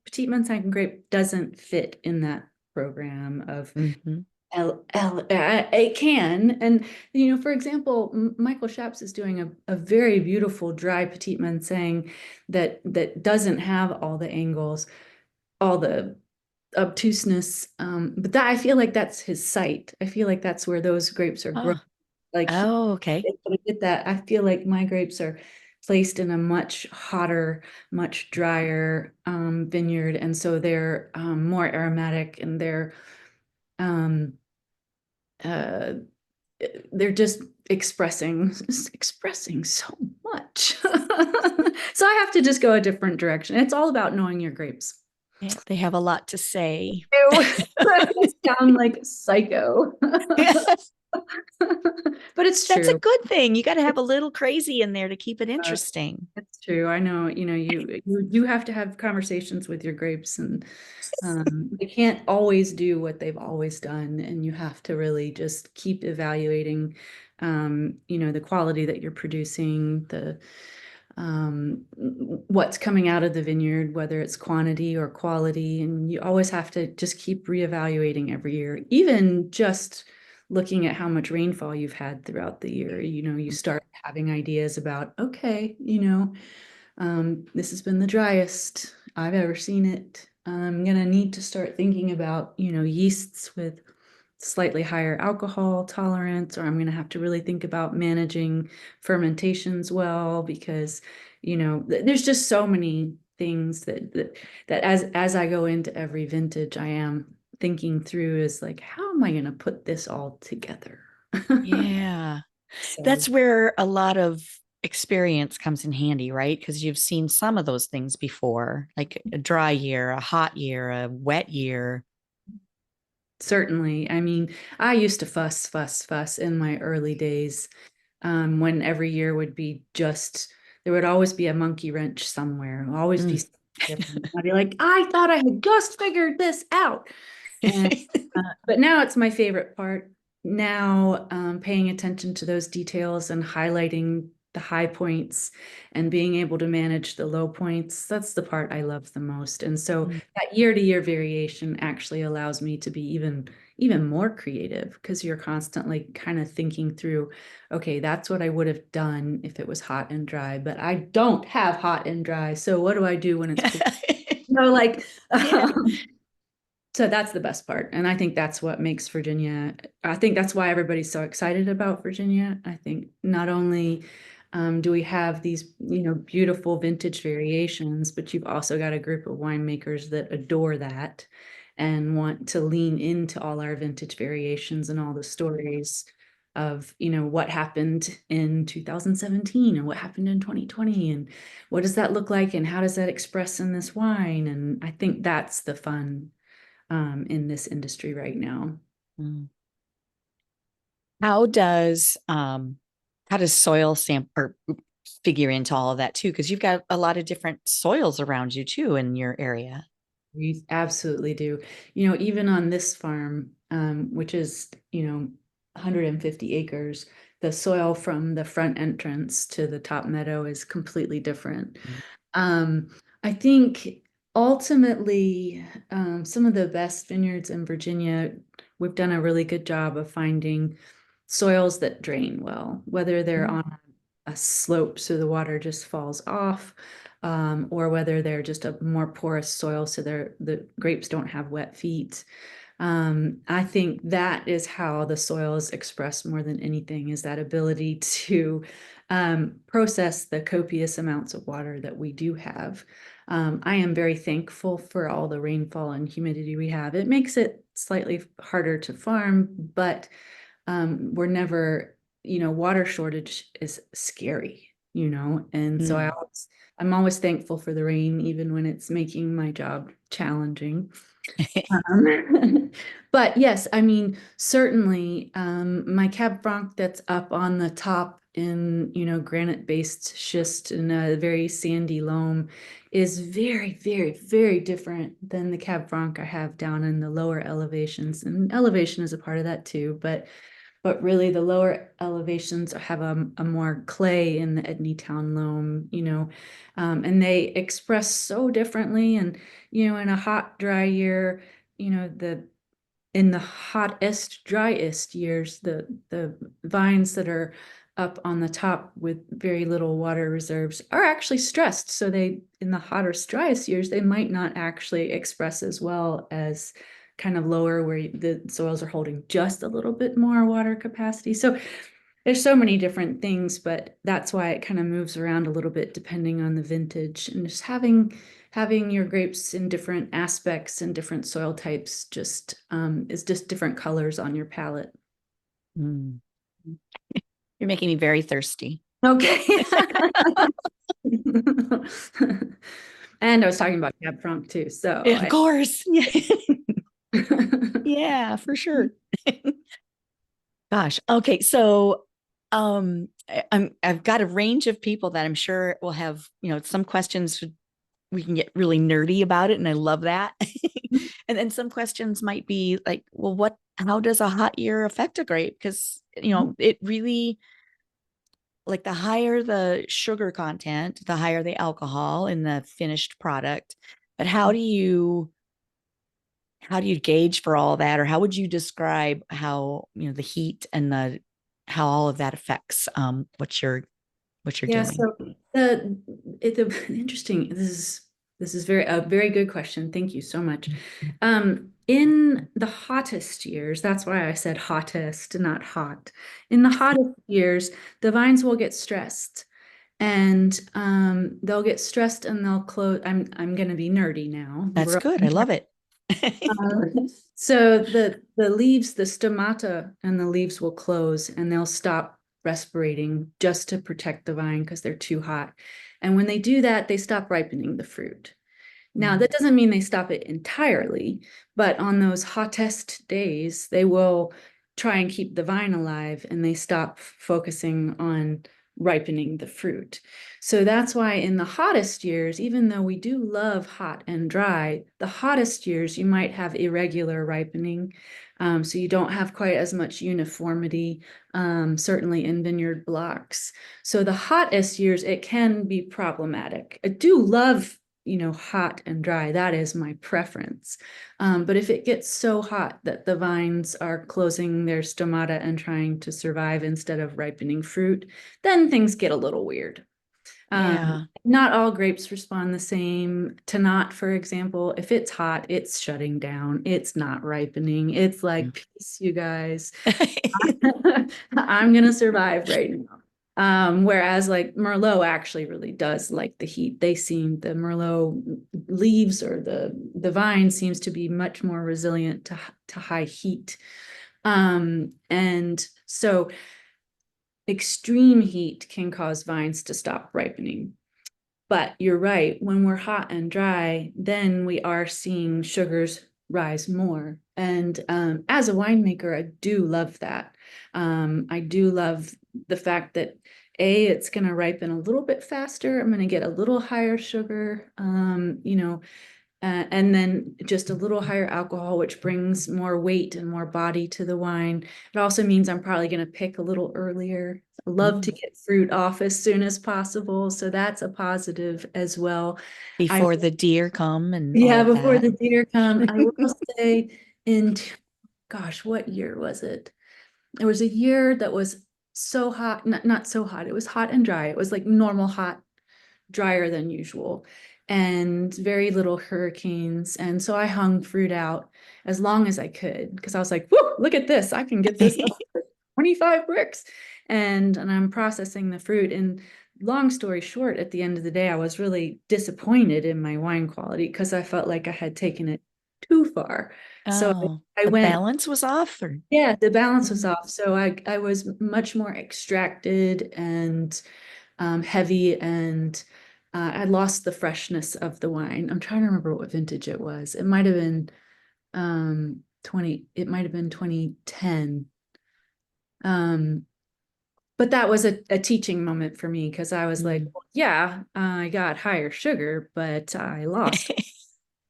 [SPEAKER 2] Petit Manseng grape doesn't fit in that program of
[SPEAKER 1] Hmm.
[SPEAKER 2] it can. And, for example, Michael Shaps is doing a very beautiful dry Petit Manseng that doesn't have all the angles, all the obtuseness. But that I feel like that's his site. I feel like that's where those grapes are grown.
[SPEAKER 1] Oh,
[SPEAKER 2] Like he
[SPEAKER 1] oh, okay.
[SPEAKER 2] did that. I feel like my grapes are placed in a much hotter, much drier vineyard. And so they're more aromatic and they're um, uh, they're just expressing so much. So I have to just go a different direction. It's all about knowing your grapes.
[SPEAKER 1] Yeah, they have a lot to say.
[SPEAKER 2] Ew, I sound like psycho. But it's
[SPEAKER 1] That's a
[SPEAKER 2] true.
[SPEAKER 1] good thing. You got to have a little crazy in there to keep it
[SPEAKER 2] Uh,
[SPEAKER 1] interesting.
[SPEAKER 2] it's true. I know, you have to have conversations with your grapes, and they can't always do what they've always done, and you have to really just keep evaluating, the quality that you're producing, the what's coming out of the vineyard, whether it's quantity or quality. And you always have to just keep reevaluating every year, even just looking at how much rainfall you've had throughout the year. You start having ideas about, okay, this has been the driest I've ever seen it. I'm going to need to start thinking about, yeasts with slightly higher alcohol tolerance, or I'm going to have to really think about managing fermentations well, because, there's just so many things that as I go into every vintage, I am thinking through is like, how am I going to put this all together?
[SPEAKER 1] Yeah.
[SPEAKER 2] So
[SPEAKER 1] That's where a lot of experience comes in handy, right? Because you've seen some of those things before, like a dry year, a hot year, a wet year.
[SPEAKER 2] certainly, I mean, I used to fuss in my early days, when every year would be just, there would always be a monkey wrench somewhere, always be
[SPEAKER 1] Mm.
[SPEAKER 2] something different. I'd be like, I thought I had just figured this out. And but now it's my favorite part. Now, paying attention to those details and highlighting the high points and being able to manage the low points, that's the part I love the most. And so
[SPEAKER 1] Mm.
[SPEAKER 2] that year to year variation actually allows me to be even more creative, because you're constantly kind of thinking through, okay, that's what I would have done if it was hot and dry, but I don't have hot and dry. So what do I do when it's cool? Like
[SPEAKER 1] Yeah.
[SPEAKER 2] so that's the best part. And I think that's what makes Virginia, I think that's why everybody's so excited about Virginia. I think not only do we have these, beautiful vintage variations, but you've also got a group of winemakers that adore that and want to lean into all our vintage variations and all the stories of, what happened in 2017 and what happened in 2020 and what does that look like and how does that express in this wine? And I think that's the fun, in this industry right now.
[SPEAKER 1] Mm. How does soil sample or figure into all of that too? Because you've got a lot of different soils around you too in your area.
[SPEAKER 2] We absolutely do. Even on this farm, which is, 150 acres, the soil from the front entrance to the top meadow is completely different.
[SPEAKER 1] Mm.
[SPEAKER 2] Um, I think ultimately, some of the best vineyards in Virginia, we've done a really good job of finding soils that drain well, whether they're
[SPEAKER 1] Mm.
[SPEAKER 2] on a slope so the water just falls off, or whether they're just a more porous soil so the grapes don't have wet feet. I think that is how the soils express more than anything, is that ability to process the copious amounts of water that we do have. I am very thankful for all the rainfall and humidity we have. It makes it slightly harder to farm, but we're never, water shortage is scary, and so
[SPEAKER 1] Mm.
[SPEAKER 2] I'm always thankful for the rain, even when it's making my job challenging. But yes, I mean, certainly, my Cab Franc that's up on the top in, granite-based schist in a very sandy loam is very, very, very different than the Cab Franc I have down in the lower elevations. And elevation is a part of that too, but really the lower elevations have a more clay in the Edneytown loam, and they express so differently. And, in a hot, dry year, the in the hottest, driest years, the vines that are up on the top with very little water reserves are actually stressed. So they, in the hottest, driest years, they might not actually express as well as kind of lower where the soils are holding just a little bit more water capacity. So there's so many different things, but that's why it kind of moves around a little bit depending on the vintage, and just having your grapes in different aspects and different soil types just is just different colors on your palette.
[SPEAKER 1] Mm. You're making me very thirsty.
[SPEAKER 2] Okay. And I was talking about Cab Franc too.
[SPEAKER 1] Yeah, of course. Yeah, for sure. Gosh. Okay. So I've got a range of people that I'm sure will have, some questions we can get really nerdy about it, and I love that. And then some questions might be like, well, how does a hot year affect a grape? Because, it really, like, the higher the sugar content, the higher the alcohol in the finished product. But how do you gauge for all that, or how would you describe how, the heat and how all of that affects what you're
[SPEAKER 2] Yeah,
[SPEAKER 1] doing?
[SPEAKER 2] so the interesting, this is a very good question. Thank you so much. In the hottest years, that's why I said hottest, not hot. In the hottest years, the vines will get stressed, and they'll get stressed and they'll close. I'm going to be nerdy now.
[SPEAKER 1] That's good. I love it.
[SPEAKER 2] So the leaves, the stomata and the leaves will close and they'll stop respirating just to protect the vine because they're too hot. And when they do that, they stop ripening the fruit. Now, that doesn't mean they stop it entirely, but on those hottest days, they will try and keep the vine alive and they stop focusing on ripening the fruit. So that's why in the hottest years, even though we do love hot and dry, the hottest years you might have irregular ripening. So you don't have quite as much uniformity, certainly in vineyard blocks. So the hottest years, it can be problematic. I do love hot and dry. That is my preference. But if it gets so hot that the vines are closing their stomata and trying to survive instead of ripening fruit, then things get a little weird.
[SPEAKER 1] Yeah.
[SPEAKER 2] Not all grapes respond the same. Tannat, for example, if it's hot, it's shutting down. It's not ripening. It's like, peace, you guys. I'm gonna survive right now. Whereas like Merlot actually really does like the heat. The Merlot leaves or the vine seems to be much more resilient to high heat. And so extreme heat can cause vines to stop ripening. But you're right, when we're hot and dry, then we are seeing sugars rise more. And as a winemaker, I do love that. I do love the fact that it's going to ripen a little bit faster. I'm going to get a little higher sugar, and then just a little higher alcohol, which brings more weight and more body to the wine. It also means I'm probably going to pick a little earlier. I love to get fruit off as soon as possible. So that's a positive as well.
[SPEAKER 1] Before the deer come and all
[SPEAKER 2] Yeah,
[SPEAKER 1] of
[SPEAKER 2] before
[SPEAKER 1] that.
[SPEAKER 2] the deer come, I will say gosh, what year was it? There was a year that was so hot, not so hot. It was hot and dry. It was like normal hot, drier than usual, and very little hurricanes. And so I hung fruit out as long as I could because I was like, whoa, look at this. I can get this up for 25 bricks. And I'm processing the fruit. And long story short, at the end of the day, I was really disappointed in my wine quality because I felt like I had taken it too far. So
[SPEAKER 1] Oh,
[SPEAKER 2] I
[SPEAKER 1] the
[SPEAKER 2] went,
[SPEAKER 1] balance was off, or?
[SPEAKER 2] yeah, the balance was off. So I was much more extracted and heavy, and I lost the freshness of the wine. I'm trying to remember what vintage it was. It might have been 2010. Um, but that was a teaching moment for me because I was like, well, yeah, I got higher sugar, but I lost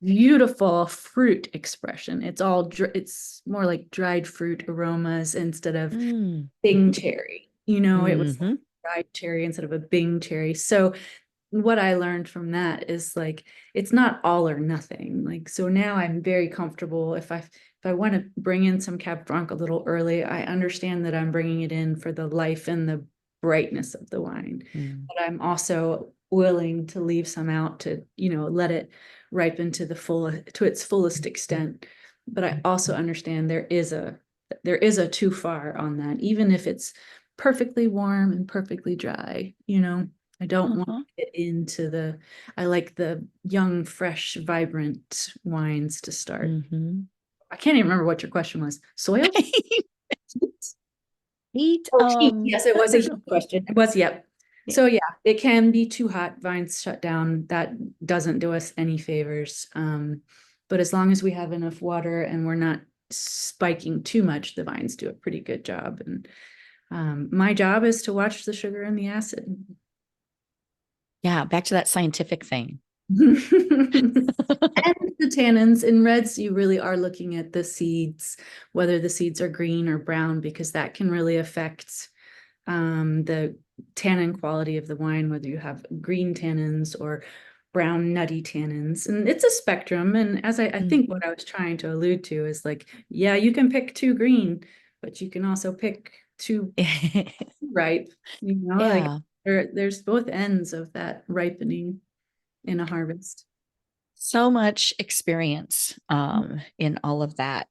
[SPEAKER 2] beautiful fruit expression. It's more like dried fruit aromas instead of
[SPEAKER 1] Mm.
[SPEAKER 2] Bing cherry. It was
[SPEAKER 1] Hmm.
[SPEAKER 2] dried cherry instead of a Bing cherry. So what I learned from that is like it's not all or nothing. Like so now I'm very comfortable if I want to bring in some Cab Franc a little early, I understand that I'm bringing it in for the life and the brightness of the wine.
[SPEAKER 1] Mm.
[SPEAKER 2] But I'm also willing to leave some out to, let it ripen to its fullest extent. But I also understand there is a too far on that, even if it's perfectly warm and perfectly dry. I don't want
[SPEAKER 1] Uh-huh.
[SPEAKER 2] to get I like the young, fresh, vibrant wines to start.
[SPEAKER 1] Hmm.
[SPEAKER 2] I can't even remember what your question was. Soil?
[SPEAKER 1] heat?
[SPEAKER 2] Oh, heat. Yes, it was a heat question. It was, yep.
[SPEAKER 1] Yeah.
[SPEAKER 2] So yeah, it can be too hot, vines shut down. That doesn't do us any favors. But as long as we have enough water and we're not spiking too much, the vines do a pretty good job. And my job is to watch the sugar and the acid.
[SPEAKER 1] Yeah, back to that scientific thing.
[SPEAKER 2] And the tannins in reds, you really are looking at the seeds, whether the seeds are green or brown, because that can really affect the tannin quality of the wine, whether you have green tannins or brown nutty tannins. And it's a spectrum. And as I think what
[SPEAKER 1] Mhm.
[SPEAKER 2] I was trying to allude to is like, yeah, you can pick too green, but you can also pick too ripe, like
[SPEAKER 1] Yeah.
[SPEAKER 2] there's both ends of that ripening in a harvest.
[SPEAKER 1] So much experience in all of that.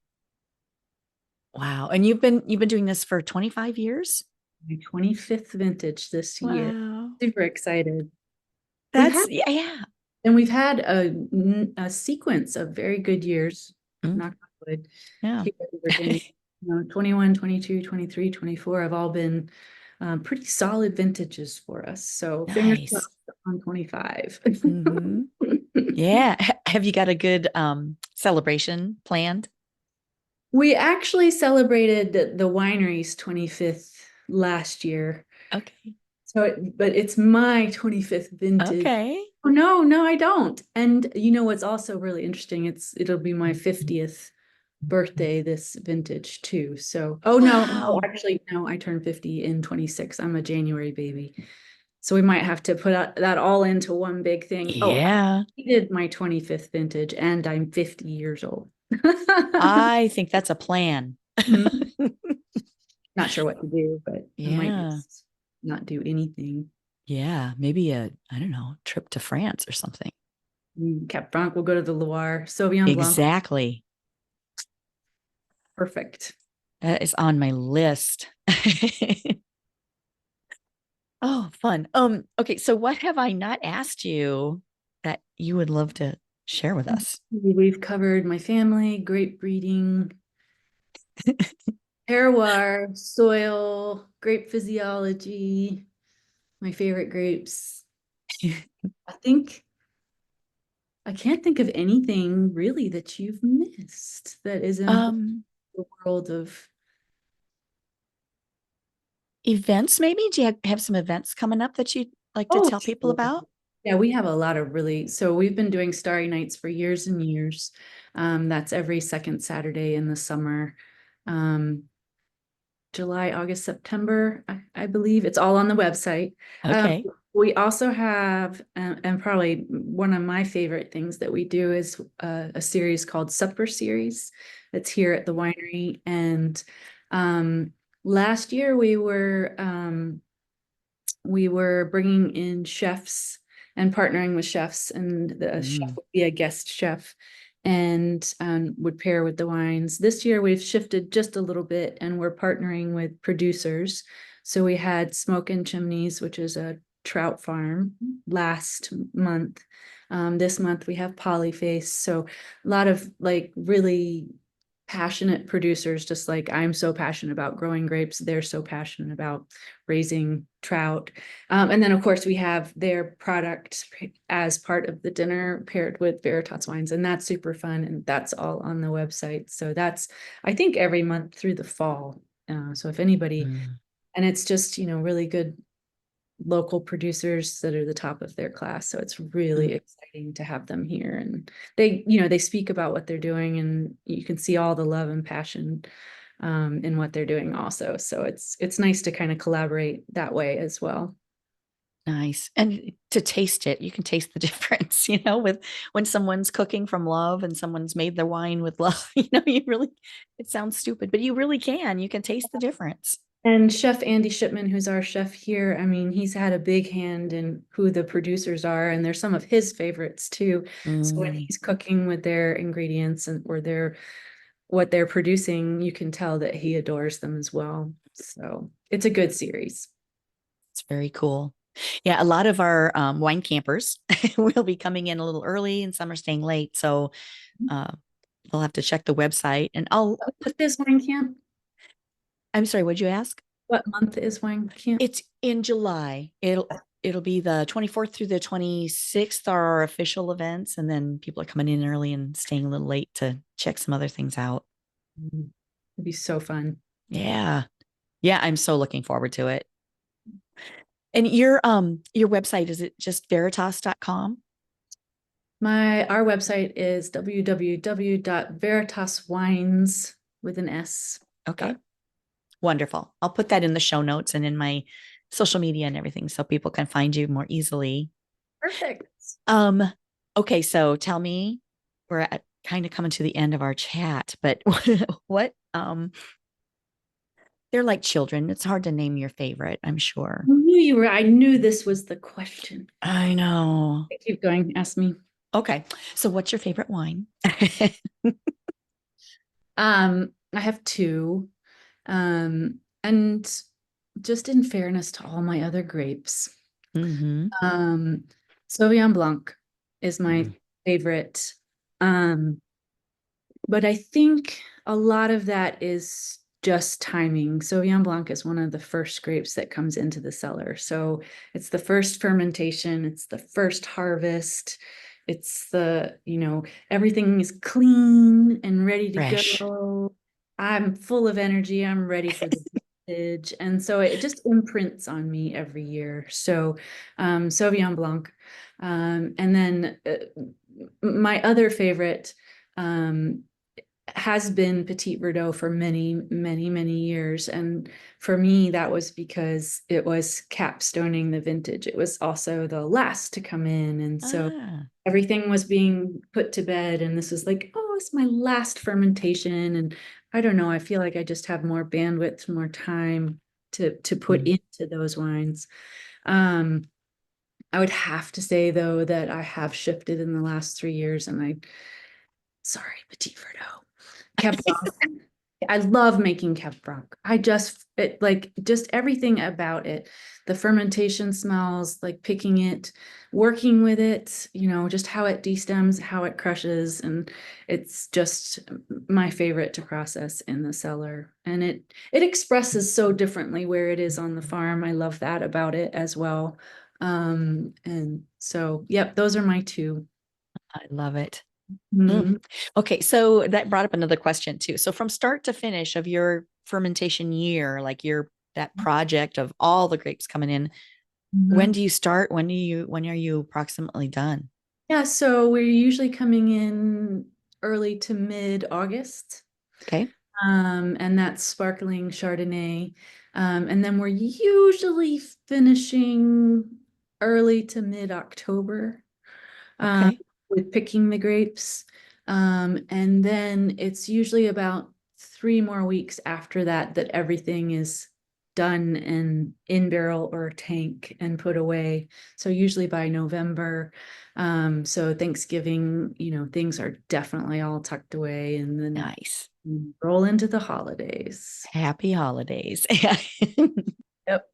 [SPEAKER 1] Wow. And you've been doing this for 25 years?
[SPEAKER 2] My 25th vintage this year.
[SPEAKER 1] Wow.
[SPEAKER 2] Super excited. We've had
[SPEAKER 1] That's yeah, yeah.
[SPEAKER 2] and we've had a sequence of very good years,
[SPEAKER 1] Mm,
[SPEAKER 2] knock on wood,
[SPEAKER 1] yeah.
[SPEAKER 2] here in Virginia. 21, 22, 23, 24 have all been pretty solid vintages for us. So fingers
[SPEAKER 1] Nice.
[SPEAKER 2] crossed on 25.
[SPEAKER 1] Hmm. Yeah. Have you got a good celebration planned?
[SPEAKER 2] We actually celebrated the winery's 25th last year.
[SPEAKER 1] Okay.
[SPEAKER 2] So, but it's my 25th vintage.
[SPEAKER 1] Okay.
[SPEAKER 2] Oh, no, no, I don't. And you know what's also really interesting? It'll be my 50th birthday this vintage too. So, oh no,
[SPEAKER 1] Wow.
[SPEAKER 2] actually, no, I turned 50 in 26. I'm a January baby. So we might have to put that all into one big thing. Oh,
[SPEAKER 1] Yeah.
[SPEAKER 2] I did my 25th vintage and I'm 50 years old.
[SPEAKER 1] I think that's a plan.
[SPEAKER 2] Not sure what to do, but I might
[SPEAKER 1] Yeah.
[SPEAKER 2] just not do anything.
[SPEAKER 1] Yeah. Maybe I don't know, trip to France or something.
[SPEAKER 2] Cap Franc will go to the Loire. Sauvignon Blanc,
[SPEAKER 1] Exactly.
[SPEAKER 2] perfect.
[SPEAKER 1] That is on my list. Oh, fun. Okay, so what have I not asked you that you would love to share with us?
[SPEAKER 2] We've covered my family, grape breeding, terroir, soil, grape physiology, my favorite grapes. I think I can't think of anything really that you've missed that is important
[SPEAKER 1] Um,
[SPEAKER 2] in the world of.
[SPEAKER 1] Events maybe? Do you have some events coming up that you'd like to
[SPEAKER 2] Oh,
[SPEAKER 1] tell people
[SPEAKER 2] sure.
[SPEAKER 1] about?
[SPEAKER 2] Yeah, we have a lot of really, so we've been doing Starry Nights for years and years. That's every second Saturday in the summer. Um, July, August, September, I believe. It's all on the website.
[SPEAKER 1] Okay.
[SPEAKER 2] We also have, and probably one of my favorite things that we do is a series called Supper Series. It's here at the winery. And last year we were bringing in chefs and partnering with chefs, and the chef
[SPEAKER 1] Mm,
[SPEAKER 2] would be a guest chef and would pair with the wines. This year we've shifted just a little bit and we're partnering with producers. So we had Smoke and Chimneys, which is a trout farm last month. This month we have Polyface. So a lot of like really passionate producers, just like I'm so passionate about growing grapes, they're so passionate about raising trout. And then, of course, we have their product as part of the dinner paired with Veritas wines, and that's super fun. And that's all on the website. So that's, I think, every month through the fall. So if anybody,
[SPEAKER 1] mm,
[SPEAKER 2] and it's just, really good local producers that are the top of their class. So it's really
[SPEAKER 1] mm.
[SPEAKER 2] exciting to have them here. And they speak about what they're doing and you can see all the love and passion in what they're doing also. So it's nice to kind of collaborate that way as well.
[SPEAKER 1] Nice. And to taste it, you can taste the difference, with when someone's cooking from love and someone's made their wine with love, you really, it sounds stupid, but you really can. You can taste the difference.
[SPEAKER 2] And Chef Andy Shipman, who's our chef here, I mean, he's had a big hand in who the producers are, and they're some of his favorites too. So when
[SPEAKER 1] Mm,
[SPEAKER 2] he's cooking with their ingredients and or their what they're producing, you can tell that he adores them as well. So it's a good series.
[SPEAKER 1] it's very cool. Yeah, a lot of our wine campers will be coming in a little early and some are staying late. So uh, they'll have to check the website and I'll put,
[SPEAKER 2] This wine camp,
[SPEAKER 1] I'm sorry, what'd you ask?
[SPEAKER 2] What month is wine camp?
[SPEAKER 1] It's in July. It'll be the 24th through the 26th are our official events, and then people are coming in early and staying a little late to check some other things out.
[SPEAKER 2] It'd be so fun.
[SPEAKER 1] Yeah. Yeah, I'm so looking forward to it. And your website, is it just veritas.com?
[SPEAKER 2] Our website is www.veritaswines with an S.
[SPEAKER 1] Okay. Wonderful. I'll put that in the show notes and in my social media and everything so people can find you more easily.
[SPEAKER 2] Perfect.
[SPEAKER 1] Um, okay, so tell me, we're at kind of coming to the end of our chat, but what they're like children. It's hard to name your favorite, I'm sure.
[SPEAKER 2] I knew this was the question.
[SPEAKER 1] I know.
[SPEAKER 2] Keep going. Ask me.
[SPEAKER 1] Okay. So what's your favorite wine?
[SPEAKER 2] I have two. And just in fairness to all my other grapes,
[SPEAKER 1] Mm-hmm.
[SPEAKER 2] um, Sauvignon Blanc is my favorite. Um, but I think a lot of that is just timing. Sauvignon Blanc is one of the first grapes that comes into the cellar. So it's the first fermentation, it's the first harvest. It's everything is clean and ready to
[SPEAKER 1] Fresh.
[SPEAKER 2] go. I'm full of energy. I'm ready for the vintage. And so it just imprints on me every year. So Sauvignon Blanc. And then my other favorite has been Petit Verdot for many, many, many years. And for me, that was because it was capstoning the vintage. It was also the last to come in. And so
[SPEAKER 1] Ah.
[SPEAKER 2] everything was being put to bed. And this was like, oh, it's my last fermentation. And I don't know, I feel like I just have more bandwidth, more time to put into those wines. Um, I would have to say though that I have shifted in the last 3 years, and sorry, Petit Verdot. Cab Franc. I love making Cab Franc. Just everything about it. The fermentation smells, like picking it, working with it, just how it destems, how it crushes. And it's just my favorite to process in the cellar. And it expresses so differently where it is on the farm. I love that about it as well. And so, yep, those are my two.
[SPEAKER 1] I love it.
[SPEAKER 2] Mhm.
[SPEAKER 1] Okay, so that brought up another question too. So from start to finish of your fermentation year, like your that project of all the grapes coming in, when
[SPEAKER 2] Mhm.
[SPEAKER 1] do you start? When are you approximately done?
[SPEAKER 2] Yeah, so we're usually coming in early to mid-August,
[SPEAKER 1] Okay.
[SPEAKER 2] and that's sparkling Chardonnay. And then we're usually finishing early to mid-October um,
[SPEAKER 1] Okay.
[SPEAKER 2] with picking the grapes. And then it's usually about 3 more weeks after that that everything is done and in barrel or tank and put away. So usually by November. So Thanksgiving, things are definitely all tucked away, and then
[SPEAKER 1] Nice.
[SPEAKER 2] roll into the holidays.
[SPEAKER 1] Happy holidays.
[SPEAKER 2] Yep.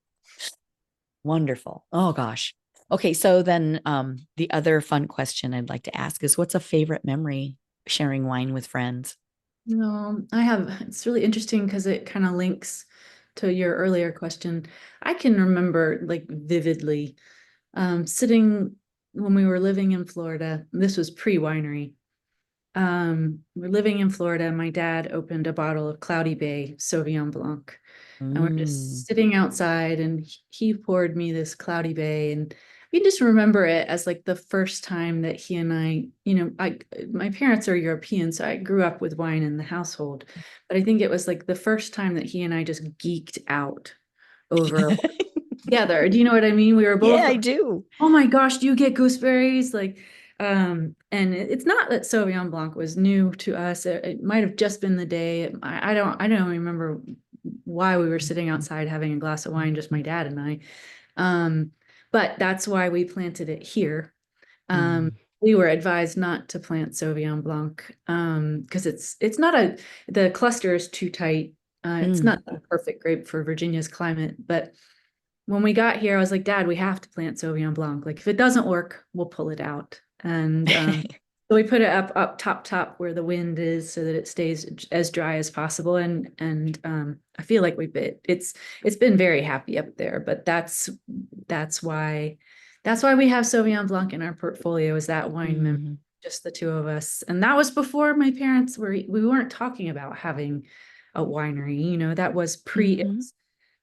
[SPEAKER 1] Wonderful. Oh gosh. Okay, so then the other fun question I'd like to ask is what's a favorite memory sharing wine with friends?
[SPEAKER 2] No, it's really interesting because it kind of links to your earlier question. I can remember like vividly sitting when we were living in Florida. This was pre-winery. We're living in Florida. My dad opened a bottle of Cloudy Bay Sauvignon Blanc, and we're
[SPEAKER 1] Mm.
[SPEAKER 2] just sitting outside, and he poured me this Cloudy Bay, and I can just remember it as like the first time that he and I, my parents are European, so I grew up with wine in the household, but I think it was like the first time that he and I just geeked out over together. Do you know what I mean? We were
[SPEAKER 1] Yeah,
[SPEAKER 2] both
[SPEAKER 1] I
[SPEAKER 2] like,
[SPEAKER 1] do.
[SPEAKER 2] oh my gosh, do you get gooseberries? And it's not that Sauvignon Blanc was new to us. It might have just been the day. I don't remember why we were sitting outside having a glass of wine, just my dad and I. Um, but that's why we planted it here. Um,
[SPEAKER 1] Mm.
[SPEAKER 2] we were advised not to plant Sauvignon Blanc because it's not the cluster is too tight. It's
[SPEAKER 1] Mm.
[SPEAKER 2] not a perfect grape for Virginia's climate, but when we got here, I was like, Dad, we have to plant Sauvignon Blanc. Like, if it doesn't work, we'll pull it out. And So we put it up top where the wind is so that it stays as dry as possible. And I feel like it's been very happy up there, but that's why we have Sauvignon Blanc in our portfolio, is that wine memory,
[SPEAKER 1] Mhm.
[SPEAKER 2] just the two of us. And that was before my parents we weren't talking about having a winery, that was
[SPEAKER 1] Mhm.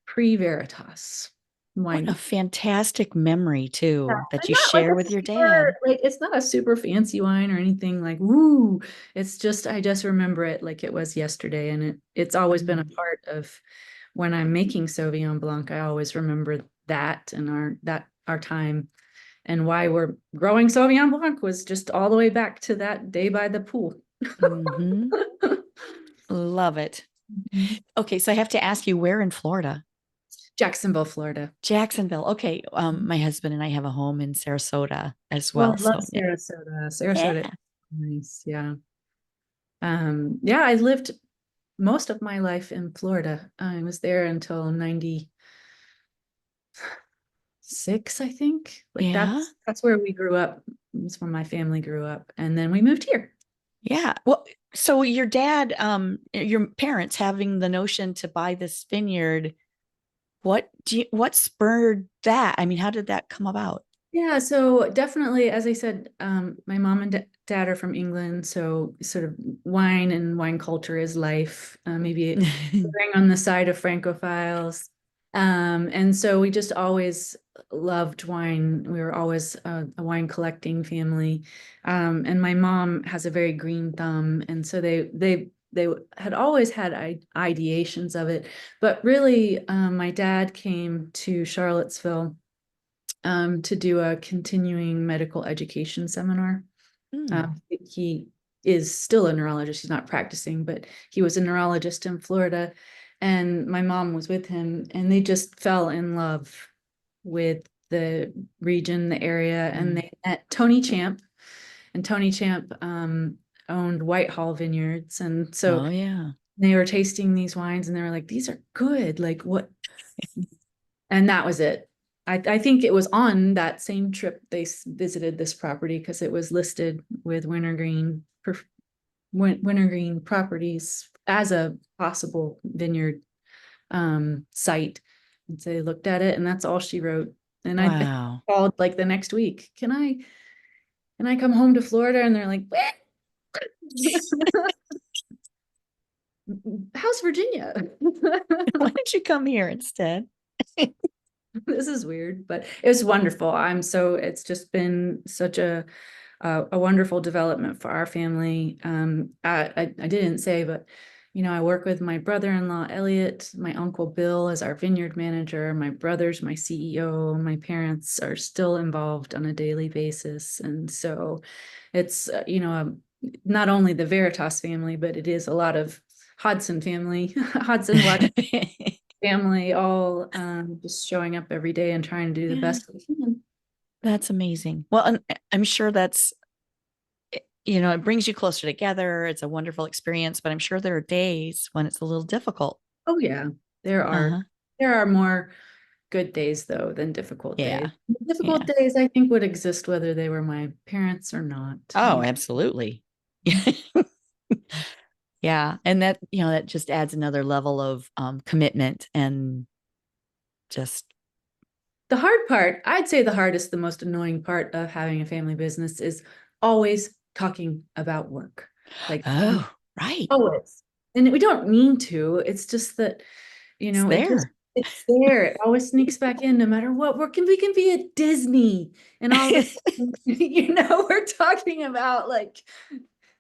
[SPEAKER 2] pre Veritas
[SPEAKER 1] What a
[SPEAKER 2] wine.
[SPEAKER 1] fantastic memory
[SPEAKER 2] Yeah,
[SPEAKER 1] too that
[SPEAKER 2] and
[SPEAKER 1] you
[SPEAKER 2] not like
[SPEAKER 1] share
[SPEAKER 2] a
[SPEAKER 1] with your dad.
[SPEAKER 2] super, like it's not a super fancy wine or anything like woo. It's just I just remember it like it was yesterday, and it's always been a
[SPEAKER 1] Mm.
[SPEAKER 2] part of when I'm making Sauvignon Blanc. I always remember that and our time, and why we're growing Sauvignon Blanc was just all the way back to that day by the pool.
[SPEAKER 1] Mhm. Love it.
[SPEAKER 2] Mhm.
[SPEAKER 1] Okay, so I have to ask you, where in Florida?
[SPEAKER 2] Jacksonville, Florida.
[SPEAKER 1] Jacksonville. Okay, my husband and I have a home in Sarasota as
[SPEAKER 2] Oh, I
[SPEAKER 1] well.
[SPEAKER 2] love
[SPEAKER 1] So yeah.
[SPEAKER 2] Sarasota. Sarasota is
[SPEAKER 1] Yeah.
[SPEAKER 2] nice. Yeah. Yeah, I lived most of my life in Florida. I was there until 96, I think. Like
[SPEAKER 1] Yeah.
[SPEAKER 2] that's where we grew up. That's where my family grew up. And then we moved here.
[SPEAKER 1] Yeah. Well, so your dad, your parents having the notion to buy this vineyard, what spurred that? I mean, how did that come about?
[SPEAKER 2] Yeah, so definitely, as I said, my mom and dad are from England, so sort of wine and wine culture is life. Maybe erring on the side of Francophiles, and so we just always loved wine. We were always a wine collecting family, and my mom has a very green thumb, and so they had always had ideations of it, but really, my dad came to Charlottesville to do a continuing medical education seminar.
[SPEAKER 1] Mm.
[SPEAKER 2] He is still a neurologist. He's not practicing, but he was a neurologist in Florida. And my mom was with him, and they just fell in love with the region, the area. And
[SPEAKER 1] Mm.
[SPEAKER 2] they met Tony Champ, and Tony Champ owned Whitehall Vineyards. And so
[SPEAKER 1] Oh yeah.
[SPEAKER 2] they were tasting these wines, and they were like, these are good. Like, what? And that was it. I think it was on that same trip they visited this property because it was listed with Wintergreen Properties as a possible vineyard site. And so they looked at it, and that's all she wrote. And I
[SPEAKER 1] Wow.
[SPEAKER 2] called like the next week. Can I come home to Florida? And they're like, how's Virginia?
[SPEAKER 1] Why don't you come here instead?
[SPEAKER 2] This is weird, but it was wonderful. It's just been such a wonderful development for our family. I didn't say, but I work with my brother-in-law Elliot, my uncle Bill as our vineyard manager, my brother's my CEO, my parents are still involved on a daily basis, and so it's not only the Veritas family, but it is a lot of Hodson family, Hodson watch family, all just showing up every day and trying to do the
[SPEAKER 1] Yeah,
[SPEAKER 2] best we can.
[SPEAKER 1] that's amazing. Well, and I'm sure it brings you closer together. It's a wonderful experience, but I'm sure there are days when it's a little difficult.
[SPEAKER 2] Oh yeah, there are
[SPEAKER 1] Uh-huh.
[SPEAKER 2] there are more good days though than difficult days.
[SPEAKER 1] Yeah.
[SPEAKER 2] Difficult
[SPEAKER 1] Yeah.
[SPEAKER 2] days I think would exist whether they were my parents or not.
[SPEAKER 1] Oh, absolutely. Yeah. And that just adds another level of commitment and just,
[SPEAKER 2] The hard part, I'd say the hardest, the most annoying part of having a family business is always talking about work. Like
[SPEAKER 1] oh, right.
[SPEAKER 2] always. And we don't mean to. It's just that,
[SPEAKER 1] It's there.
[SPEAKER 2] it's there. It always sneaks back in no matter what. We can be at Disney and all of a sudden, we're talking about like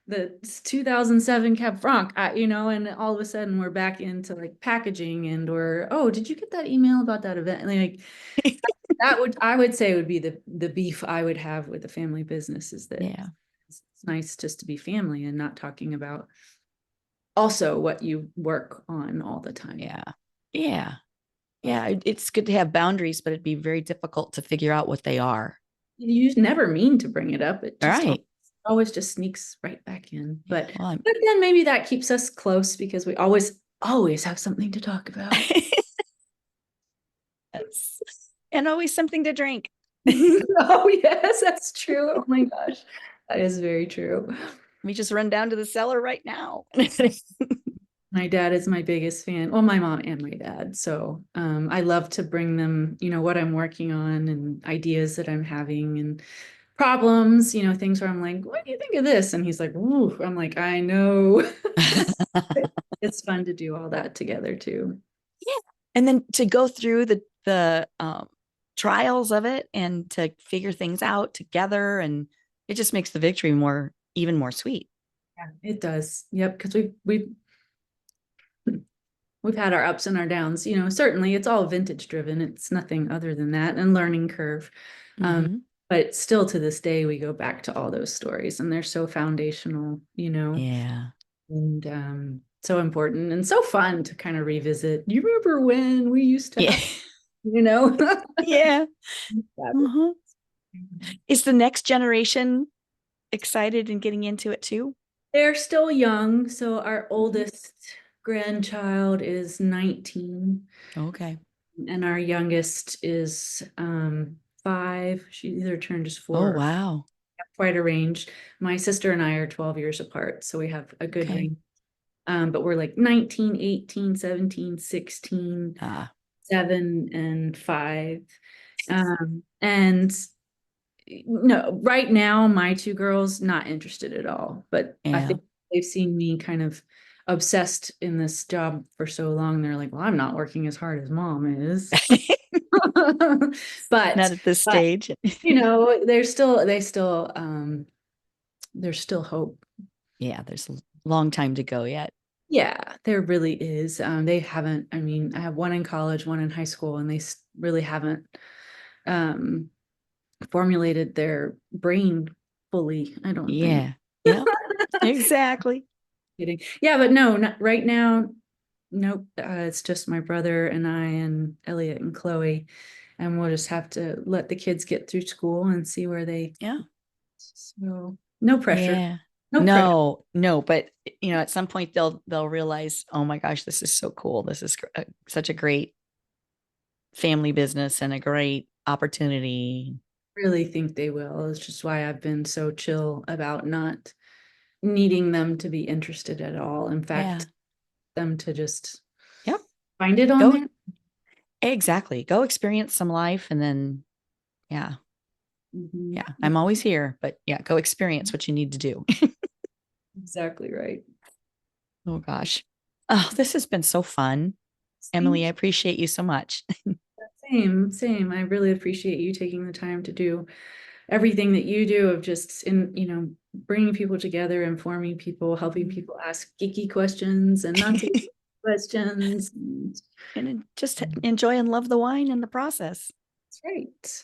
[SPEAKER 2] the 2007 Cab Franc, and all of a sudden we're back into like packaging oh, did you get that email about that event? Like I would say would be the beef I would have with the family business is that
[SPEAKER 1] Yeah.
[SPEAKER 2] it's nice just to be family and not talking about also what you work on all the time.
[SPEAKER 1] Yeah. Yeah. Yeah. It's good to have boundaries, but it'd be very difficult to figure out what they are.
[SPEAKER 2] You never mean to bring it up. It
[SPEAKER 1] All
[SPEAKER 2] just
[SPEAKER 1] right.
[SPEAKER 2] always just sneaks right back in.
[SPEAKER 1] Yeah.
[SPEAKER 2] But
[SPEAKER 1] Well,
[SPEAKER 2] but then maybe that keeps us close because we always have something to talk about.
[SPEAKER 1] and always something to drink.
[SPEAKER 2] Oh yes, that's true. Oh my gosh. That is very true.
[SPEAKER 1] Let me just run down to the cellar right now.
[SPEAKER 2] My dad is my biggest fan. Well, my mom and my dad. So I love to bring them, what I'm working on and ideas that I'm having and problems, things where I'm like, what do you think of this? And he's like, ooh, I'm like, I know. It's fun to do all that together too.
[SPEAKER 1] Yeah. And then to go through the trials of it and to figure things out together, and it just makes the victory even more sweet.
[SPEAKER 2] Yeah, it does. Yep, because we've had our ups and our downs. Certainly it's all vintage driven. It's nothing other than that, and learning curve. But still to this day, we go back to all those stories, and they're so foundational,
[SPEAKER 1] Yeah.
[SPEAKER 2] And so important and so fun to kind of revisit. You remember when we used to have,
[SPEAKER 1] Yeah. Is the next generation excited and getting into it too?
[SPEAKER 2] They're still young. So our oldest grandchild is 19.
[SPEAKER 1] Okay.
[SPEAKER 2] And our youngest is 5. She either turned just 4.
[SPEAKER 1] Oh, wow.
[SPEAKER 2] Quite a range. My sister and I are 12 years apart, so we have a good range. But we're like 19, 18, 17, 16, 7, and 5. And no, right now, my 2 girls, not interested at all. But I think they've seen me kind of obsessed in this job for so long. They're like, well, I'm not working as hard as mom is. But
[SPEAKER 1] not at this stage.
[SPEAKER 2] there's still hope.
[SPEAKER 1] Yeah, there's a long time to go yet.
[SPEAKER 2] Yeah, there really is. They haven't, I have one in college, one in high school, and they really haven't formulated their brain fully, I don't think.
[SPEAKER 1] Yeah, exactly.
[SPEAKER 2] Kidding. Yeah, but no, not right now. Nope. It's just my brother and I and Elliot and Chloe. And we'll just have to let the kids get through school and see where they.
[SPEAKER 1] Yeah.
[SPEAKER 2] So no pressure.
[SPEAKER 1] Yeah.
[SPEAKER 2] No,
[SPEAKER 1] but at some point they'll realize, oh my gosh, this is so cool. This is such a great family business and a great opportunity.
[SPEAKER 2] Really think they will. It's just why I've been so chill about not needing them to be interested at all. In fact, them to just find it on there.
[SPEAKER 1] Exactly. Go experience some life, and then I'm always here, but go experience what you need to do.
[SPEAKER 2] Exactly right.
[SPEAKER 1] Oh gosh. Oh, this has been so fun. Emily, I appreciate you so much.
[SPEAKER 2] Same. I really appreciate you taking the time to do everything that you do of just bringing people together, informing people, helping people ask geeky questions and not questions.
[SPEAKER 1] And just enjoy and love the wine in the process.
[SPEAKER 2] That's right.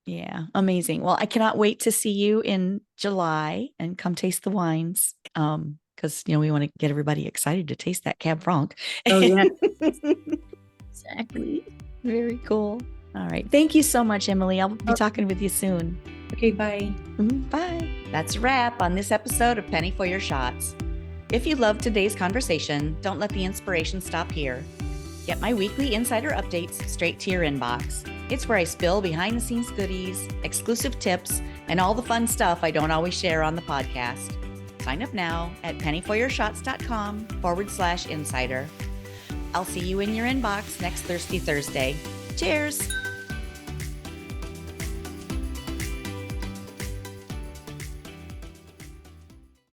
[SPEAKER 1] Yeah, amazing. Well, I cannot wait to see you in July and come taste the wines. Because we want to get everybody excited to taste that Cab Franc.
[SPEAKER 2] Oh yeah. Exactly.
[SPEAKER 1] Very cool. All right. Thank you so much, Emily. I'll be talking with you soon.
[SPEAKER 2] Okay, bye.
[SPEAKER 1] Bye. That's a wrap on this episode of Penny for Your Shots. If you loved today's conversation, don't let the inspiration stop here. Get my weekly insider updates straight to your inbox. It's where I spill behind-the-scenes goodies, exclusive tips, and all the fun stuff I don't always share on the podcast. Sign up now at pennyforyourshots.com/insider. I'll see you in your inbox next Thirsty Thursday. Cheers!